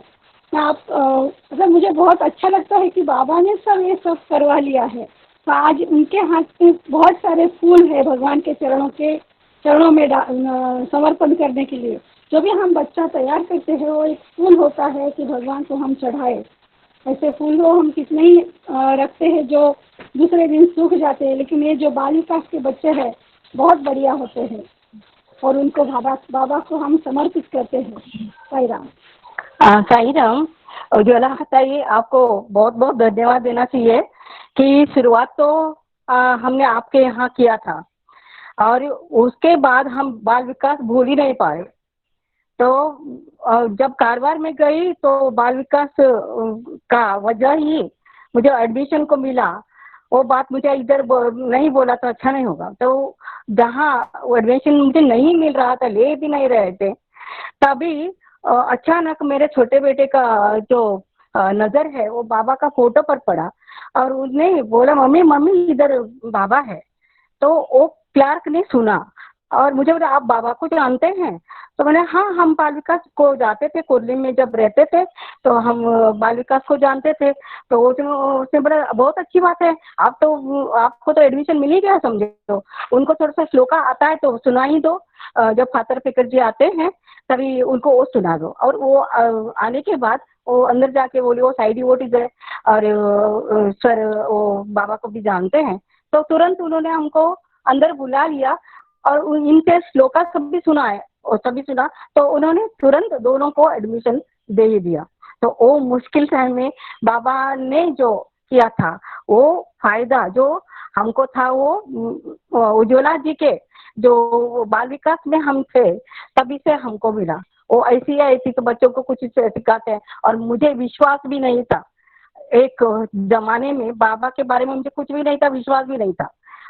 आप मतलब मुझे बहुत अच्छा लगता है कि बाबा ने सब ये सब करवा लिया है। तो आज उनके हाथ में बहुत सारे फूल है भगवान के चरणों में समर्पण करने के लिए। जो भी हम बच्चा तैयार करते हैं वो एक फूल होता है कि भगवान को हम चढ़ाए। ऐसे फूल को हम कितने ही रखते हैं जो दूसरे दिन सूख जाते हैं, लेकिन ये जो बाल विकास के बच्चे हैं बहुत बढ़िया होते हैं और उनको बाबा को हम समर्पित करते हैं। साईराम। साईराम, उज्ज्वला ताई आपको बहुत बहुत धन्यवाद देना चाहिए कि शुरुआत तो हमने आपके यहाँ किया था और उसके बाद हम बाल विकास भूल ही नहीं पाए। तो जब कारवार में गई तो बाल विकास का वजह ही मुझे एडमिशन को मिला। वो बात मुझे इधर नहीं बोला तो अच्छा नहीं होगा। तो जहाँ एडमिशन मुझे नहीं मिल रहा था, ले भी नहीं रहे थे, तभी अचानक मेरे छोटे बेटे का जो नज़र है वो बाबा का फोटो पर पड़ा और उसने बोला मम्मी मम्मी इधर बाबा है। तो वो क्लार्क ने सुना और मुझे बोला आप बाबा को जानते हैं? तो मैंने हाँ, हम बाल विकास को जाते थे, कुर्ली में जब रहते थे तो हम बाल विकास को जानते थे। तो उसने बोला बहुत अच्छी बात है, आपको तो एडमिशन मिल ही गया समझो। उनको थोड़ा सा श्लोका आता है तो सुना ही दो, जब फादर फिकर जी आते हैं तभी उनको वो सुना दो। और वो आने के बाद वो अंदर जाके बोली वो साइड डिवोटीज है और सर वो बाबा को भी जानते हैं। तो तुरंत उन्होंने हमको अंदर बुला लिया और इनके श्लोका सब भी सुना है और सभी सुना, तो उन्होंने तुरंत दोनों को एडमिशन दे ही दिया। तो वो मुश्किल टाइम में बाबा ने जो किया था वो फायदा जो हमको था वो उज्ज्वला जी के जो बाल विकास में हम थे तभी से हमको मिला। वो ऐसी तो बच्चों को कुछ सिखाते हैं और मुझे विश्वास भी नहीं था। एक जमाने में बाबा के बारे में मुझे कुछ भी नहीं था, विश्वास भी नहीं था।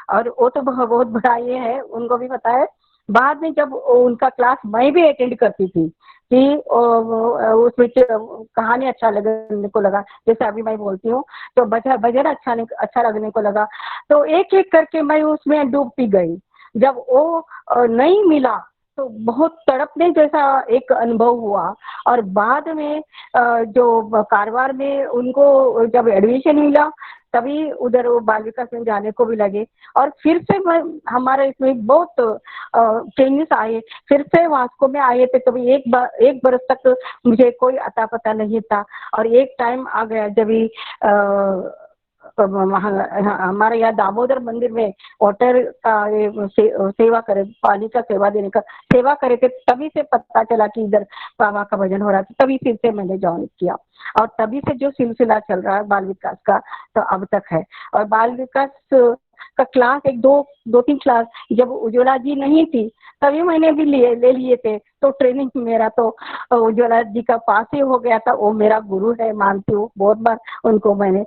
और वो तो बहुत बड़ा ये है, उनको भी पता है। बाद में जब उनका क्लास मैं भी अटेंड करती थी कि उसमें कहानी अच्छा लगने को लगा, जैसे अभी मैं बोलती हूँ तो भजन अच्छा लगने को लगा। तो एक एक करके मैं उसमें डूबती गई। जब वो नहीं मिला तो बहुत तड़पने जैसा एक अनुभव हुआ। और बाद में जो कारवार में उनको जब एडमिशन मिला तभी उधर वो बाल विकास में जाने को भी लगे और फिर से हमारे इसमें बहुत चेंजेस आए। फिर से वास्को में आए थे तभी एक बरस तक मुझे कोई अता पता नहीं था। और एक टाइम आ गया जब हमारे यहाँ दामोदर मंदिर में वाटर का सेवा करे, पानी का सेवा देने का सेवा करे थे, तभी से पता चला कि इधर बाबा का भजन हो रहा था। तभी फिर से मैंने ज्वाइन किया और तभी से जो सिलसिला चल रहा है बाल विकास का तो अब तक है। और बाल विकास का क्लास, एक दो तीन क्लास जब उज्ज्वला जी नहीं थी तभी मैंने भी ले लिए थे। तो ट्रेनिंग मेरा तो उज्ज्वला जी का पास ही हो गया था। वो मेरा गुरु है, मानती हूँ, बहुत बार उनको मैंने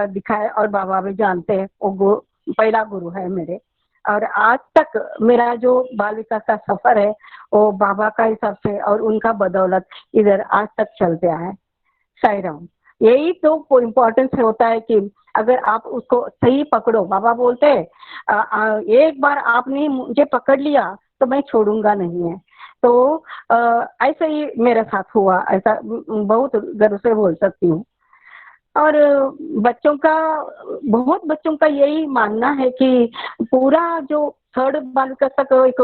दिखाया और बाबा भी जानते हैं, वो पहला गुरु है मेरे। और आज तक मेरा जो बाल विकास का सफर है वो बाबा का हिसाब से और उनका बदौलत इधर आज तक चलते आए हैं। साईं राम। यही तो इम्पोर्टेंस होता है कि अगर आप उसको सही पकड़ो। बाबा बोलते हैं एक बार आपने मुझे पकड़ लिया तो मैं छोड़ूंगा नहीं है। तो ऐसा ही मेरे साथ हुआ, ऐसा बहुत गर्व से बोल सकती हूँ। और बहुत बच्चों का यही मानना है कि पूरा जो थर्ड बाल विकास तक एक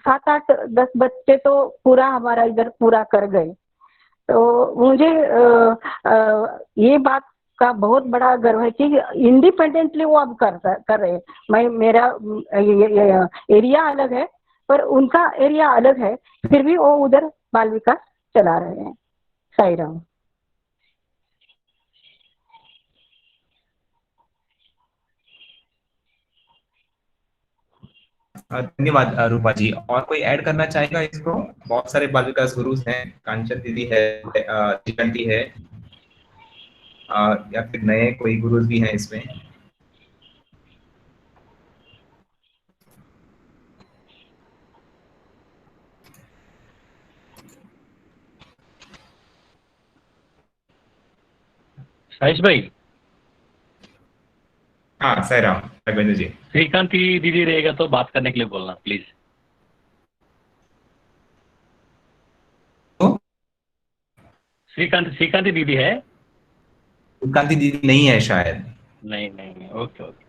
7, 8, 10 बच्चे तो पूरा हमारा इधर पूरा कर गए। तो मुझे ये बात का बहुत बड़ा गर्व है कि इंडिपेंडेंटली वो अब कर रहे हैं। मेरा एरिया अलग है पर उनका एरिया अलग है, फिर भी वो उधर बाल विकास चला रहे हैं। साईं राम। धन्यवाद रूपा जी। और कोई ऐड करना चाहेगा इसको? बहुत सारे बाल विकास गुरुज हैं, कांचन दीदी है, आंटी है, या फिर नए कोई गुरुज भी हैं इसमें? साइश भाई। हाँ साईं राम राघवेंद्र जी। श्रीकांती दीदी रहेगा तो बात करने के लिए बोलना प्लीज। तो श्रीकांती दीदी है? श्रीकांती दीदी नहीं है शायद। नहीं, ओके ओके।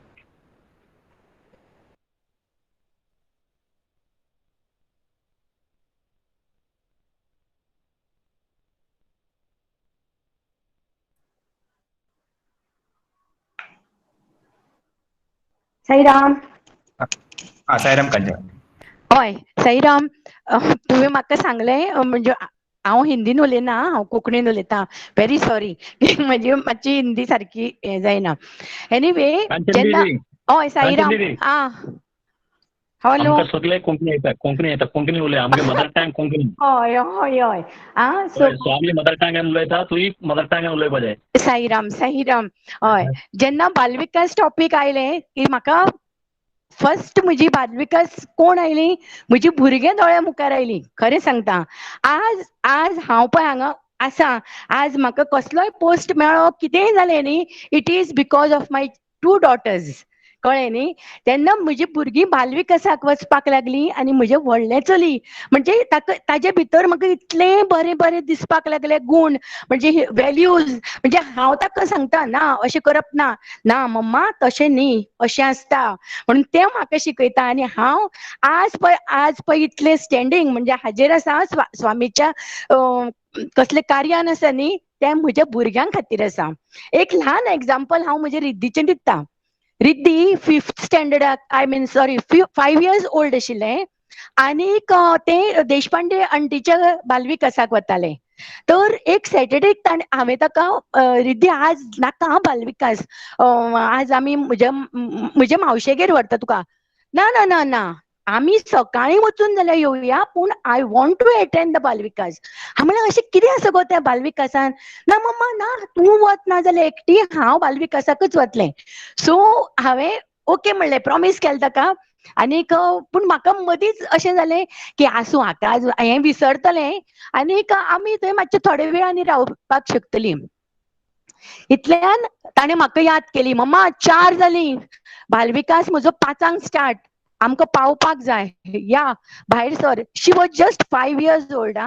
साईं राम। हाँ साईं राम कांचन। हय साईं राम। तुवें म्हाका सांगलें म्हणजे हांव हिंदीन उलयना, हांव कोंकणीन उलयतां। व्हेरी सॉरी म्हजी मातशी हिंदी सारकी हें जायना। एनीवे जेन्ना हय साईं राम। हॅलो। आमकां सगळे कोंकणी येता कोंकणी उलय। आमगे मदर टंग कोंकणी। हय हय हय। सो आमी मदर टंगान उलयता, तुय मदर टंगान उलयपा जाय। साईं राम। हय जेन्ना बालविकास टॉपिक आयलें की म्हाका फर्स्ट म्हजी बालविकास कोण आयली, म्हजी भुरगें दोळ्या मुखार आयलीं। खरें सांगता, आज हांव पळय हांगा आसा, आज म्हाका कसलोय पोस्ट मेळ्ळो, कितेंय जालें न्ही, it is because of my 2 daughters. कळ्ळें न्ही? तेन्ना म्हजी भुरगीं बालविकासाक वचपाक लागलीं आनी म्हजें व्हडलें चली म्हणजे ताजे भितर म्हाका इतलें बरें बरें दिसपाक लागलें गूण, म्हणजे व्हॅल्यूज। म्हणजे हांव ताका सांगता ना अशें करप ना, ना मम्मा तशें न्ही, अशें आसता म्हणून तें म्हाका शिकयता। आनी हांव आज पळय इतलें स्टँडींग म्हणजे हाजेर आसा, स्वामीच्या कसलें कार्यान आसा न्ही, तें म्हज्या भुरग्यां खातीर आसा। एक ल्हान एग्जांपल हांव म्हज्या रिद्धीचें दिता। रिद्धी 5th स्टँडर्डाक 5 years ओल्ड आशिल्लें आनीक ते देशपांडे आंटीच्या बालविकासाक वतालें। तर एक सॅटर्डे हांवें ताका रिद्धी आज नाका बालविकास, आज आमी म्हज्या मावशेगेर व्हरता तुका। ना ना ना ना, आमी सकाळीं वचून जाल्यार येवया, पूण I want to attend the Balvikas. हांव म्हणलें अशें कितें आसा गो त्या बालविकासान? ना मम्मा ना, तूं वच ना जाल्यार एकटी, हांव बालविकासाकच वतलें। सो हांवें ओके म्हणलें, प्रॉमीस केलें ताका। आनीक पूण म्हाका मदींच अशें जालें की आसूं हाका आज हें विसरतलें आनीक आमी थंय मातशें थोडे वेळ आनी रावपाक शकतलीं। इतल्यान ताणें म्हाका याद केली, मम्मा 4 जालीं, बालविकास म्हजो 5 स्टार्ट, आमकां पावपाक जाय, या भायर sir. She was just 5 years old.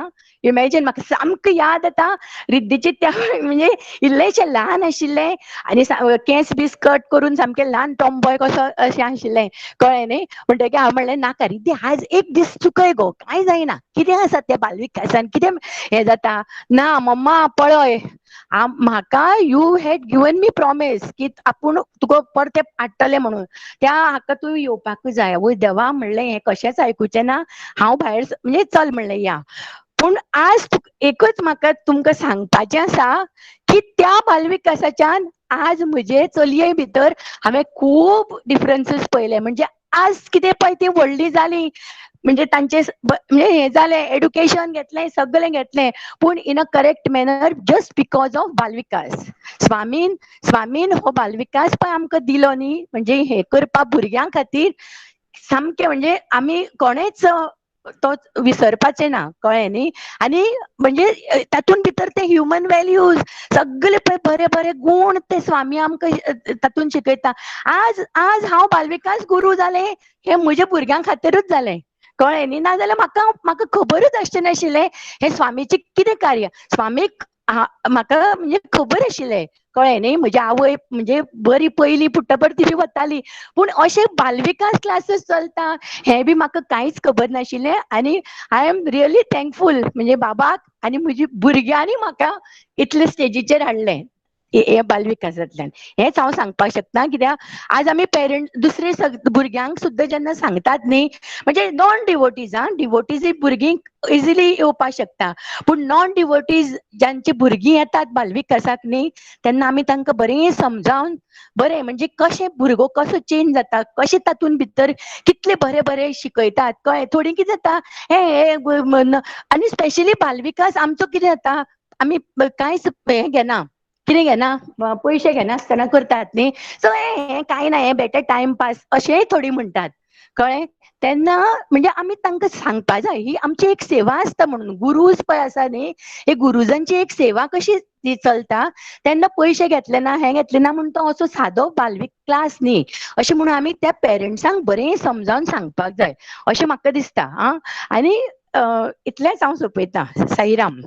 Imagine, म्हाका सामकें याद येता रिद्धीचे त्या म्हणजे इल्लेशें ल्हान आशिल्लें आनी केंस बीस कट करून सामकें ल्हान टॉमबॉय कसो अशें आशिल्लें, कळ्ळें न्ही? म्हणटकीर हांव म्हणलें नाका रिद्धी, आज एक दीस चुकय गो, कांय जायना, कितें आसा त्या बालविकासान, कितें हें जाता? ना मम्मा पळय, म्हाका you had given me promise की आपूण तुका परतें हाडटलें म्हणून, त्या हाका तूं येवपाक जाय। वय देवा म्हणलें, हें कशेंच आयकुचें ना, हांव भायर म्हणजे चल म्हणलें या। पूण आज एकच म्हाका तुमकां सांगपाचें आसा की त्या बालविकासाच्यान आज म्हजे चलये भितर हांवें खूब डिफरन्सीस पळयले. म्हणजे आज कितें पळय ती व्हडली जाली म्हणजे तांचे म्हणजे हें जालें, एड्युकेशन घेतलें, सगळें घेतलें, पूण in a correct manner just because of Balvikas. स्वामीन हो बालविकास पळय आमकां दिलो न्ही, म्हणजे हे करपा भुरग्यां खातीर सामकें म्हणजे आमी कोणेच तो विसरपाचें ना, कळ्ळें न्ही. आनी म्हणजे तातूंत भितर ते ह्युमन व्हॅल्यूज सगळे पळय बरे बरे गूण ते स्वामी आमकां तातूंत शिकयता. आज हांव बालविकास गुरू जालें हें म्हज्या भुरग्यां खातीरूच जालें, कळ्ळें न्ही. नाजाल्यार म्हाका खबरूच आसचें नाशिल्लें हें स्वामीचें कितें कार्य. स्वामीक म्हाका म्हणजे खबर आशिल्लें, कळ्ळें न्ही. म्हजी आवय म्हणजे बरी पयलीं पुट्टपर ती वताली, पूण अशें बालविकास क्लासीस चलता हें बी म्हाका कांयच खबर नाशिल्लें. आनी आय एम रियली थँकफूल म्हणजे बाबाक आनी म्हजी भुरग्यांनी म्हाका इतले स्टेजीचेर हाडलें हे बालविकासांतल्यान. हेंच हांव सांगपाक शकता. कित्याक आज आमी पेरंट दुसरे भुरग्यांक सुद्दां जेन्ना सांगतात न्ही, म्हणजे नॉन डिवोटीज डिवोटीज भुरगीं इजिली येवपाक शकता, पूण नॉन डिवोटीज ज्यांची भुरगीं येतात बालविकासाक न्ही, तेन्ना आमी तांकां बरें समजावन बरें म्हणजे कशें भुरगो कसो चेंज जाता, कशें तातूंत भितर कितले बरें बरें शिकयतात, कळ्ळें. थोडीं कितें जाता हें आनी स्पेशली बालविकास आमचो कितें जाता, आमी कांयच हें घेना, कितें घेना, पयशे घेना आसतना करतात न्ही. सो हें कांय ना, हें बेटर टायमपास अशेंय थोडीं म्हणटात, कळ्ळें. तेन्ना म्हणजे आमी तांकां सांगपा जाय ही आमची एक सेवा आसता म्हणून. गुरूज पळय आसा न्ही, हे गुरुजांची एक सेवा कशी चलता. तेन्ना पयशे घेतले ना, हें घेतलें ना म्हणून तो असो सादो बालविक क्लास न्ही, अशें म्हणून आमी त्या पेरंट्सांक बरें समजावन सांगपाक जाय अशें म्हाका दिसता. आनी इतलेंच हांव सोंपयतां. साईराम.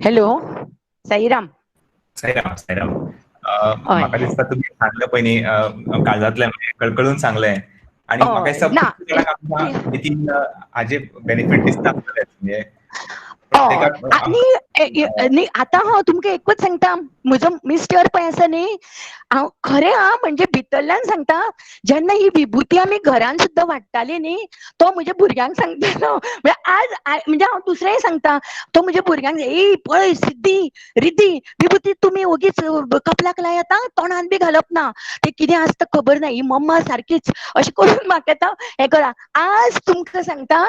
हॅलो साईराम. साईराम. म्हाका दिसता तुमी सांगलें पळय न्ही काळजांतल्यान म्हणजे कळकळून सांगलें. आनी म्हाका दिसता ना खूब जाणांक आमकां नितीन हाजे बेनिफीट दिसता आसतलेच. म्हणजे प्रत्येकाक आनी आतां हांव तुमकां एकूच सांगता, म्हजो मिस्टर पळय आसा न्ही, हांव खरें म्हणजे भितरल्यान सांगता, जेन्ना ही विभुती आमी घरान सुद्दां वाडटाली न्ही, तो म्हज्या भुरग्यांक सांगतालो. म्हणजे आज म्हणजे हांव दुसरेंय सांगता, तो म्हज्या भुरग्यांक ए पळय सिद्धी रिद्धी विभुती तुमी ओगीच कपलाक लायात, तोंडान बी घालप ना, ते कितें आसता खबर ना, ही मम्मा सारकीच अशें करून म्हाका तो हें करा. आज तुमकां सांगता,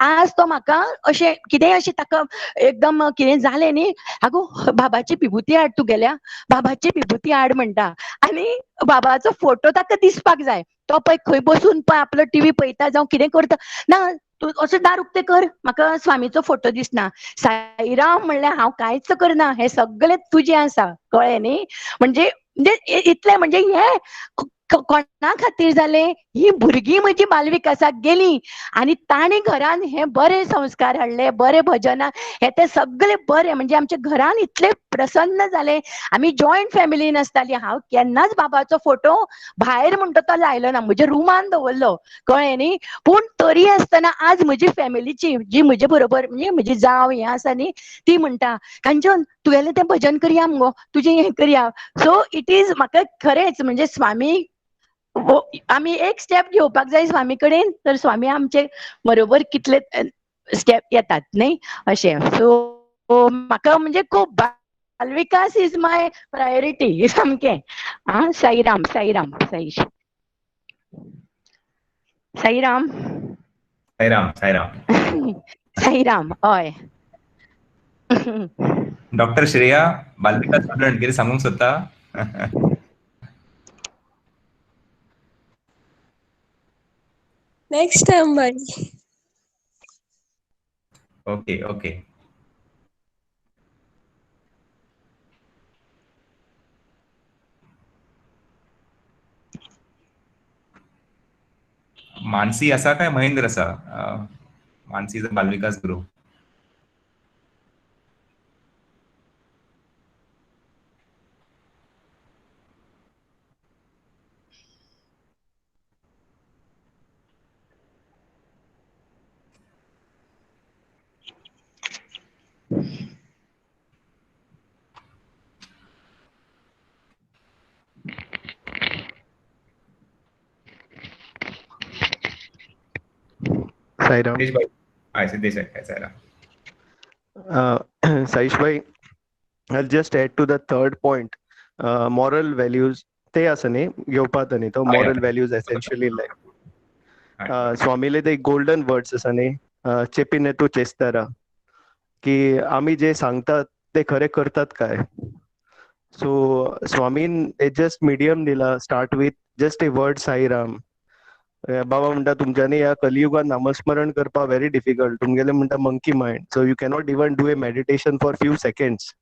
आज तो म्हाका अशें कितेंय अशें ताका एकदम कितें जालें न्ही, आगो बाबाची विभुती हाड तुगेल्या, बाबाची विभुती हाड म्हणटा. आनी बाबाचो फोटो ताका दिसपाक जाय. तो पळय खंय बसून पळय आपलो टीव्ही पळयता जावं कितें करता, ना तूं अशें दार उक्तें कर, म्हाका स्वामीचो फोटो दिसना. साईराम म्हणलें हांव कांयच करना, हें सगळें तुजें आसा, कळ्ळें न्ही. म्हणजे इतलें म्हणजे हें कोणा खातीर जालें, ही भुरगीं म्हजी बालविकासाक गेलीं आनी तांणी घरान हे बरे संस्कार हाडले, बरे भजनां हे ते सगळे बरे. म्हणजे आमच्या घरान इतले प्रसन्न जाले. आमी जॉयंट फॅमिलीन आसतालीं. हांव केन्नाच बाबाचो फोटो भायर म्हणटा तो लायलो ना, म्हज्या रुमान दवरलो, कळ्ळें न्ही. पूण तरी आसतना आज म्हजी फॅमिलीची जी म्हजे बरोबर म्हणजे म्हजी जाव हें आसा न्ही, ती म्हणटा कांचन तुगेलें तें भजन करया मुगो, तुजें हें करया. सो इट इज म्हाका खरेंच म्हणजे स्वामी आमी एक स्टेप घेवपाक जाय स्वामी कडेन, तर स्वामी आमचे बरोबर कितले स्टेप येतात न्ही अशें. सो म्हाका म्हणजे खूब बालविकास इज माय प्रायोरिटी सामकें. साईराम साईराम साईश साईराम साईराम. हय. डॉक्टर श्रेया बालविकास स्टुडंट कितें सांगूंक सोदता? Next time by. Okay. Mansi आसा काय महेंद्र आसा? मानसी इज अ बालविकास गुरू. साईराम. हय सिद्धेश काय Sairam. Saish bhai, I'll just add to the third point. Moral values ते असं नाही घेवपाक न्ही तो moral values essentially like स्वामीले ते गोल्डन वर्ड्स आसा न्ही चेपिने तू चेस्तारा की आमी जे सांगतात ते खरे करतात काय. सो स्वामीन एक जस्ट मिडियम दिला start with just a word Sairam. Baba म्हणटा तुमच्यांनी ह्या कलियुगात नामस्मरण करपा व्हेरी डिफिकल्ट तुमगेले म्हणटा monkey mind so you cannot even do a meditation for few seconds.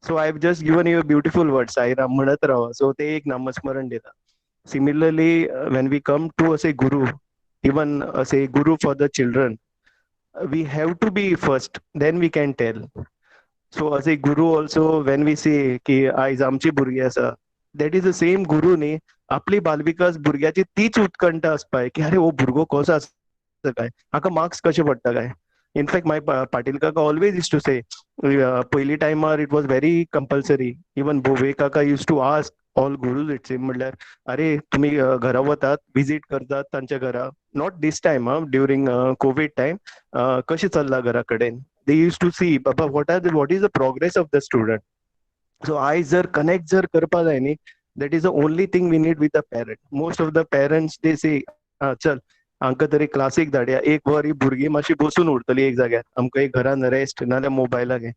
So I have just given you a beautiful word Sairam म्हणत राहा सो ते एक नामस्मरण दिता. Similarly when we come to us a guru even as a guru for the children, we have to be first, then we can tell. So as a guru also, when we say ki आयज आमची भुरगीं आसा, that is the same guru न्ही आपली बालविकास भुरग्याची तीच उत्कंठा आसपाय की अरे हो भुरगो कसो आसा काय, हाका मार्क्स कशे पडटा काय. इनफॅक्ट माय पाटील काका ऑलवेज यूज टू से पयली टायमार it was very compulsory. Even भोवे काका use to ask all gurus it same म्हणल्यार अरे तुम्ही घरा वतात विजिट करतात तांच्या घरा not this time during COVID time कशें चल्ला घरा कडेन they use to see Baba what is the progress of the student. So आयज जर कनेक्ट जर करपा जाय न्ही that is the only thing we need with the parent. Most of the parents दे से चल हांकां तरी क्लासीक धाडया एक वर ही भुरगीं मातशी बसून उरतली एक जाग्यार आमकां एक घरान रेस्ट नाल्यार मोबायलाक घे.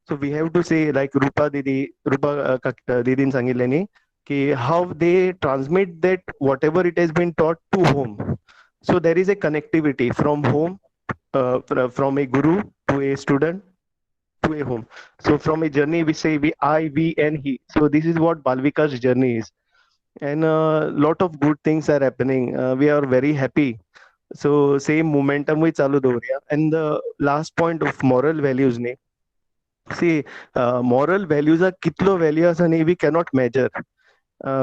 सो वी हॅव टू से लायक रूपा दिदीन सांगिल्लें न्ही कि how they transmit that whatever it has been taught to home. So there is a connectivity from home, from a guru to a student to a home. So from a journey we say I, we and he. So this is what Balvika's journey is. And a lot of good things are happening. We are very happy. So same momentum we chalu doria. And the last point of moral values ne. See, moral values are kitlo values and we cannot measure.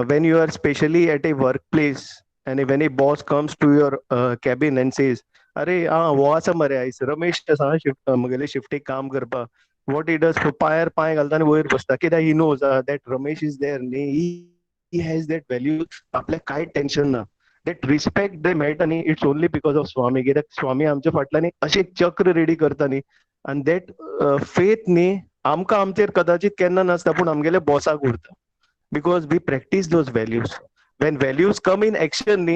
When you are especially at a workplace and when a boss comes to your cabin and says अरे वो आसा मरे आयज रमेश आसा shift म्हगेले शिफ्टीक काम करपा what he does पायार पांय घालता आनी वयर बसता कित्याक he knows that Ramesh is there he has that value आपल्याक कांय टेन्शन ना. that respect they मेळटा न्ही इट्स ओनली बिकॉज ऑफ स्वामी कित्याक स्वामी आमच्या फाटल्यान अशें चक्र रेडी करता न्ही आनी दॅट फेथ न्ही आमकां आमचेर कदाचित केन्ना नासता पूण आमगेले बॉसाक उरता. Because we practice those values. When values come in action,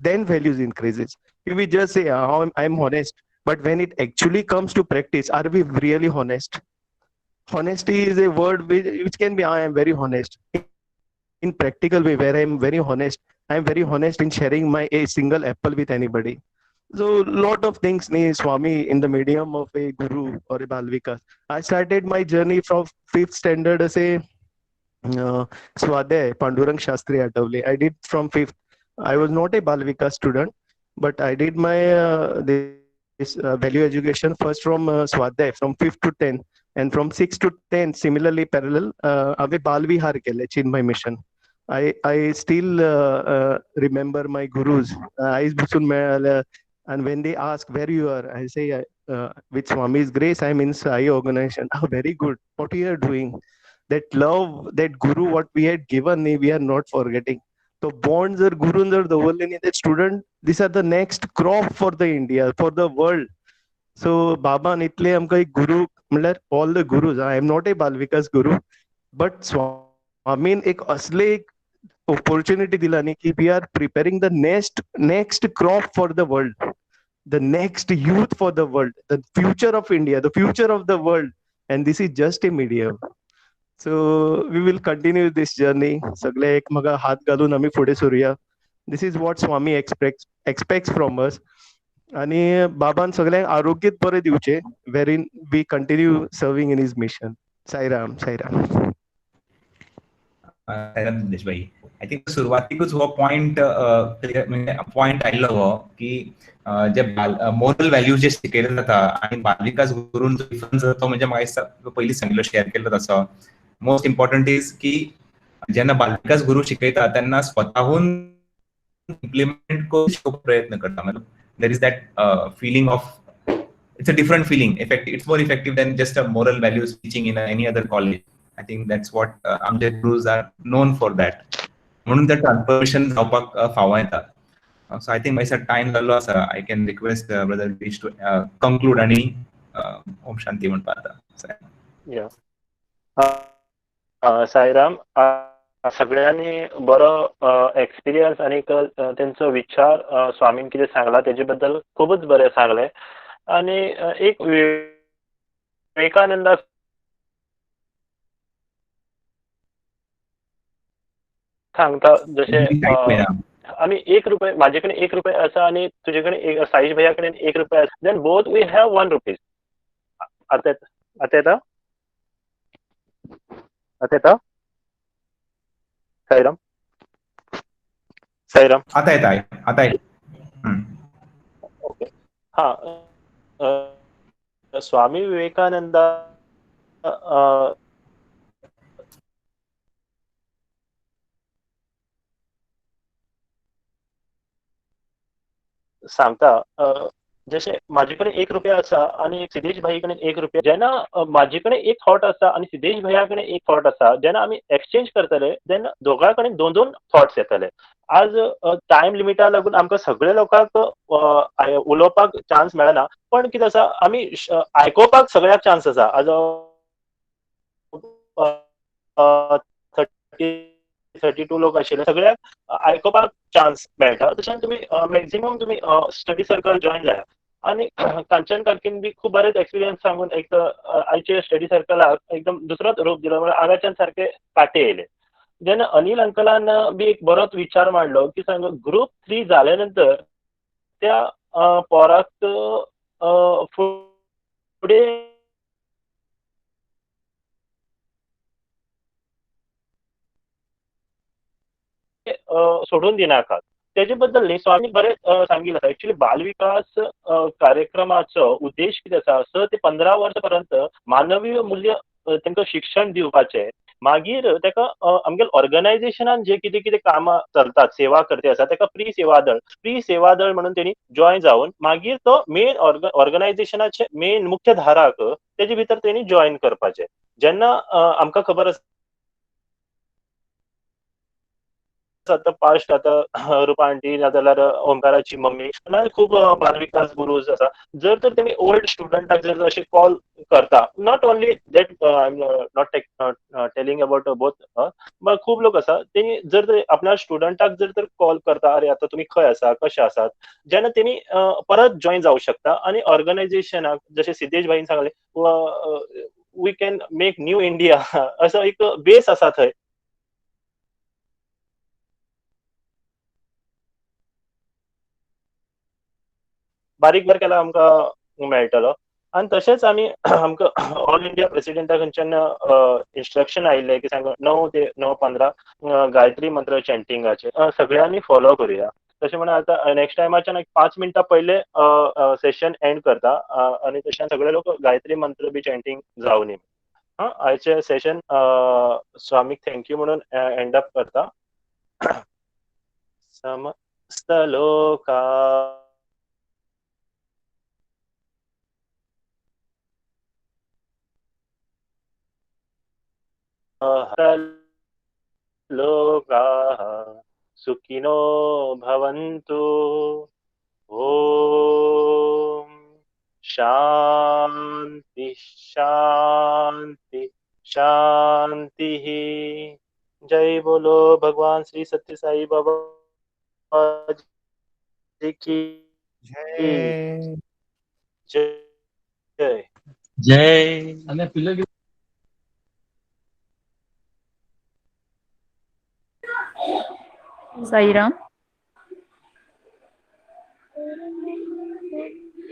then values increases. If we just say, I'm honest, but when it actually comes to practice, are we really honest? Honesty is a word which can be, I am very honest. In practical way, where I'm very honest, I'm very honest in sharing a single apple with anybody. So lot of things, Swami, in the medium of a guru or a Balvikas. I started my journey from 5th standard as a Swadhyay, Pandurang Shastri Atavale. I did from 5th. I was not a Balvika student, but I did my this value education first from Swadhyay, from 5th to 10th, and from 6th to 10th, similarly parallel, Ave Balvihar kele Chinmay mission. I still remember my gurus. And when they ask where you are, I say with Swami's grace, I'm in Sai organization. Oh, very good. What you are doing? That love, that guru, what we had given, we are not forgetting. So bonds are gurus are the world, that student, these are the next crop for the India, for the world. So Baba nitle amka ek guru, all the gurus. I am not a Balvika's guru, but Swami ek asle opportunity dilani ki we are preparing the next crop for the world, the next youth for the world, the future of India, the future of the world, and this is just a medium. So we will continue this journey. Sagle ekmaga hath घालून आम्ही पुढे सरूया. This is what Swami expects from us. आणि बाबान सगळ्यांक आरोग्यत बरे दिवचे, wherein we continue serving in his mission. Sairam Sairam. Dinesh भाई, I think सुरुवातीकच हो पॉइंट म्हणजे पॉइंट आयलो हो की जे मोरल व्हॅल्यूज जे शिकयले जाता आणि बालविकास गुरून जो डिफरन्स तो म्हणजे म्हाका पयलीं सांगिल्लो शेअर केल्लो तसो मोस्ट इम्पॉर्टंट इज की जेन्ना बालविकास गुरू शिकयता तेन्ना स्वताहून इम्प्लिमेंट करपाचो प्रयत्न करता. मतलब there is that feeling of it's a different feeling. It's more effective than just a moral values teaching in any other college. I think that's what आमचे gurus are known for that. म्हणून त्या transformation जावपाक फावो येता. So I think मायसा time जाल्लो आसा. I can request Brother Girish to conclude आणि ओम शांती म्हणपा आता. साईराम, सगळ्यांनी बरो एक्सपिरियन्स आणि त्यांचो विचार स्वामीन कितें सांगला तेजे बद्दल खूबच बरें सांगले. आणि एक विवेकानंदा सांगता जशे आम्ही ₹1 माझे कडेन ₹1 आसा आणि तुजे कडेन साईश भैया कडेन ₹1 आसा, देन बोथ वी हॅव ₹1. आता येता साईराम आता येता. ओके. हा, स्वामी विवेकानंदा सांगता जशे माझे कडेन ₹1 आसा आणि सिद्धेश भाई कडेन ₹1. जेन्ना माझे कडेन एक थॉट आसा आणि सिद्धेश भैया कडेन एक थॉट आसा, जेन्ना आमी एक्सचेंज करतले तेन्ना दोगां कडेन 2 थॉट्स येतले. आज टायम लिमिटा लागून आमकां सगळे लोकांक उलोवपाक चान्स मेळना, पण कितें आसा आमी आयकोपाक सगळ्याक चान्स आसा. आज 32 लोक आशिल्ले सगळ्याक आयकोपाक चान्स मेळटा. तशें तुमी मॅक्झिमम तुमी स्टडी सर्कल जॉइन जाया. आणि कांचन काकीन बी खूब बरेच एक्सपिरियन्स सांगून एक आयचे स्टडी सर्कलाक एकदम दुसरोच रूप दिलो, म्हणजे आगाच्यान सारखे काटे येयले. जेन्ना अनिल अंकलान बी एक बरोच विचार मांडलो की सांग ग्रुप 3 जाल्या नंतर त्या पोराक फुडें सोडून दिनाकात. तेजे बद्दल न्ही स्वामी बरेच सांगिल्लें आसा. एक्चुअली बालविकास कार्यक्रमाचो उद्देश कितें आसा, 6 ते 15 वर्सां पर्यंत मानवीय मूल्य तांकां शिक्षण दिवपाचें. मागीर ताका आमगेल ऑर्गनायझेशनान जे कितें कामां चलतात, सेवा करते आसा ताका प्री सेवा दळ म्हणून तेणी जॉइन जावन मागीर तो मेन ऑर्गनायझेशनाचे मेन मुख्य धाराक तेजे भितर तेणी जॉइन करपाचें. जेन्ना आमकां खबर आसा आता पास्ट आता रूपा आंटी नाजाल्यार ओंकाराची मम्मी खूब बालविकास गुरुज आसा. जर तर तेमी ओल्ड स्टुडंटाक जर अशें कॉल करता, not only that I am not telling about both, but खूब लोक आसा तेणी जर आपल्या स्टुडंटाक जर तर कॉल करता, अरे आता तुमी खंय आसा, कशे आसात, जेन्ना तेमी परत जॉइन जावं शकता. आणि ऑर्गनायझेशनाक जशें सिद्धेश भाईन सांगलें we can make new India असो एक बेस आसा थंय. बारीक केला आमकां मेळटलो. आणि तशेंच आमी आमकां ऑल इंडिया प्रेसिडेंटा कडच्यान इन्स्ट्रक्शन आयिल्ले की सांग 9 ते 9:15 गायत्री मंत्र चॅन्टिंगाचे सगळ्यांनी फॉलो करुया. तशें म्हणून आतां नेक्स्ट टायमाच्यान 5 मिनटां पयले सेशन एंड करता आणि तशें सगळे लोक गायत्री मंत्र बी चॅन्टिंग जावनी. आयचे सेशन स्वामीक थँक्यू म्हणून एंड अप करता. समस्त लोका लोकाः सुखिनो भवन्तु. ओम शांति शांति शांति. जय बोलो भगवान श्री सत्य साई बाबा जी की जय. जय जय. साईराम.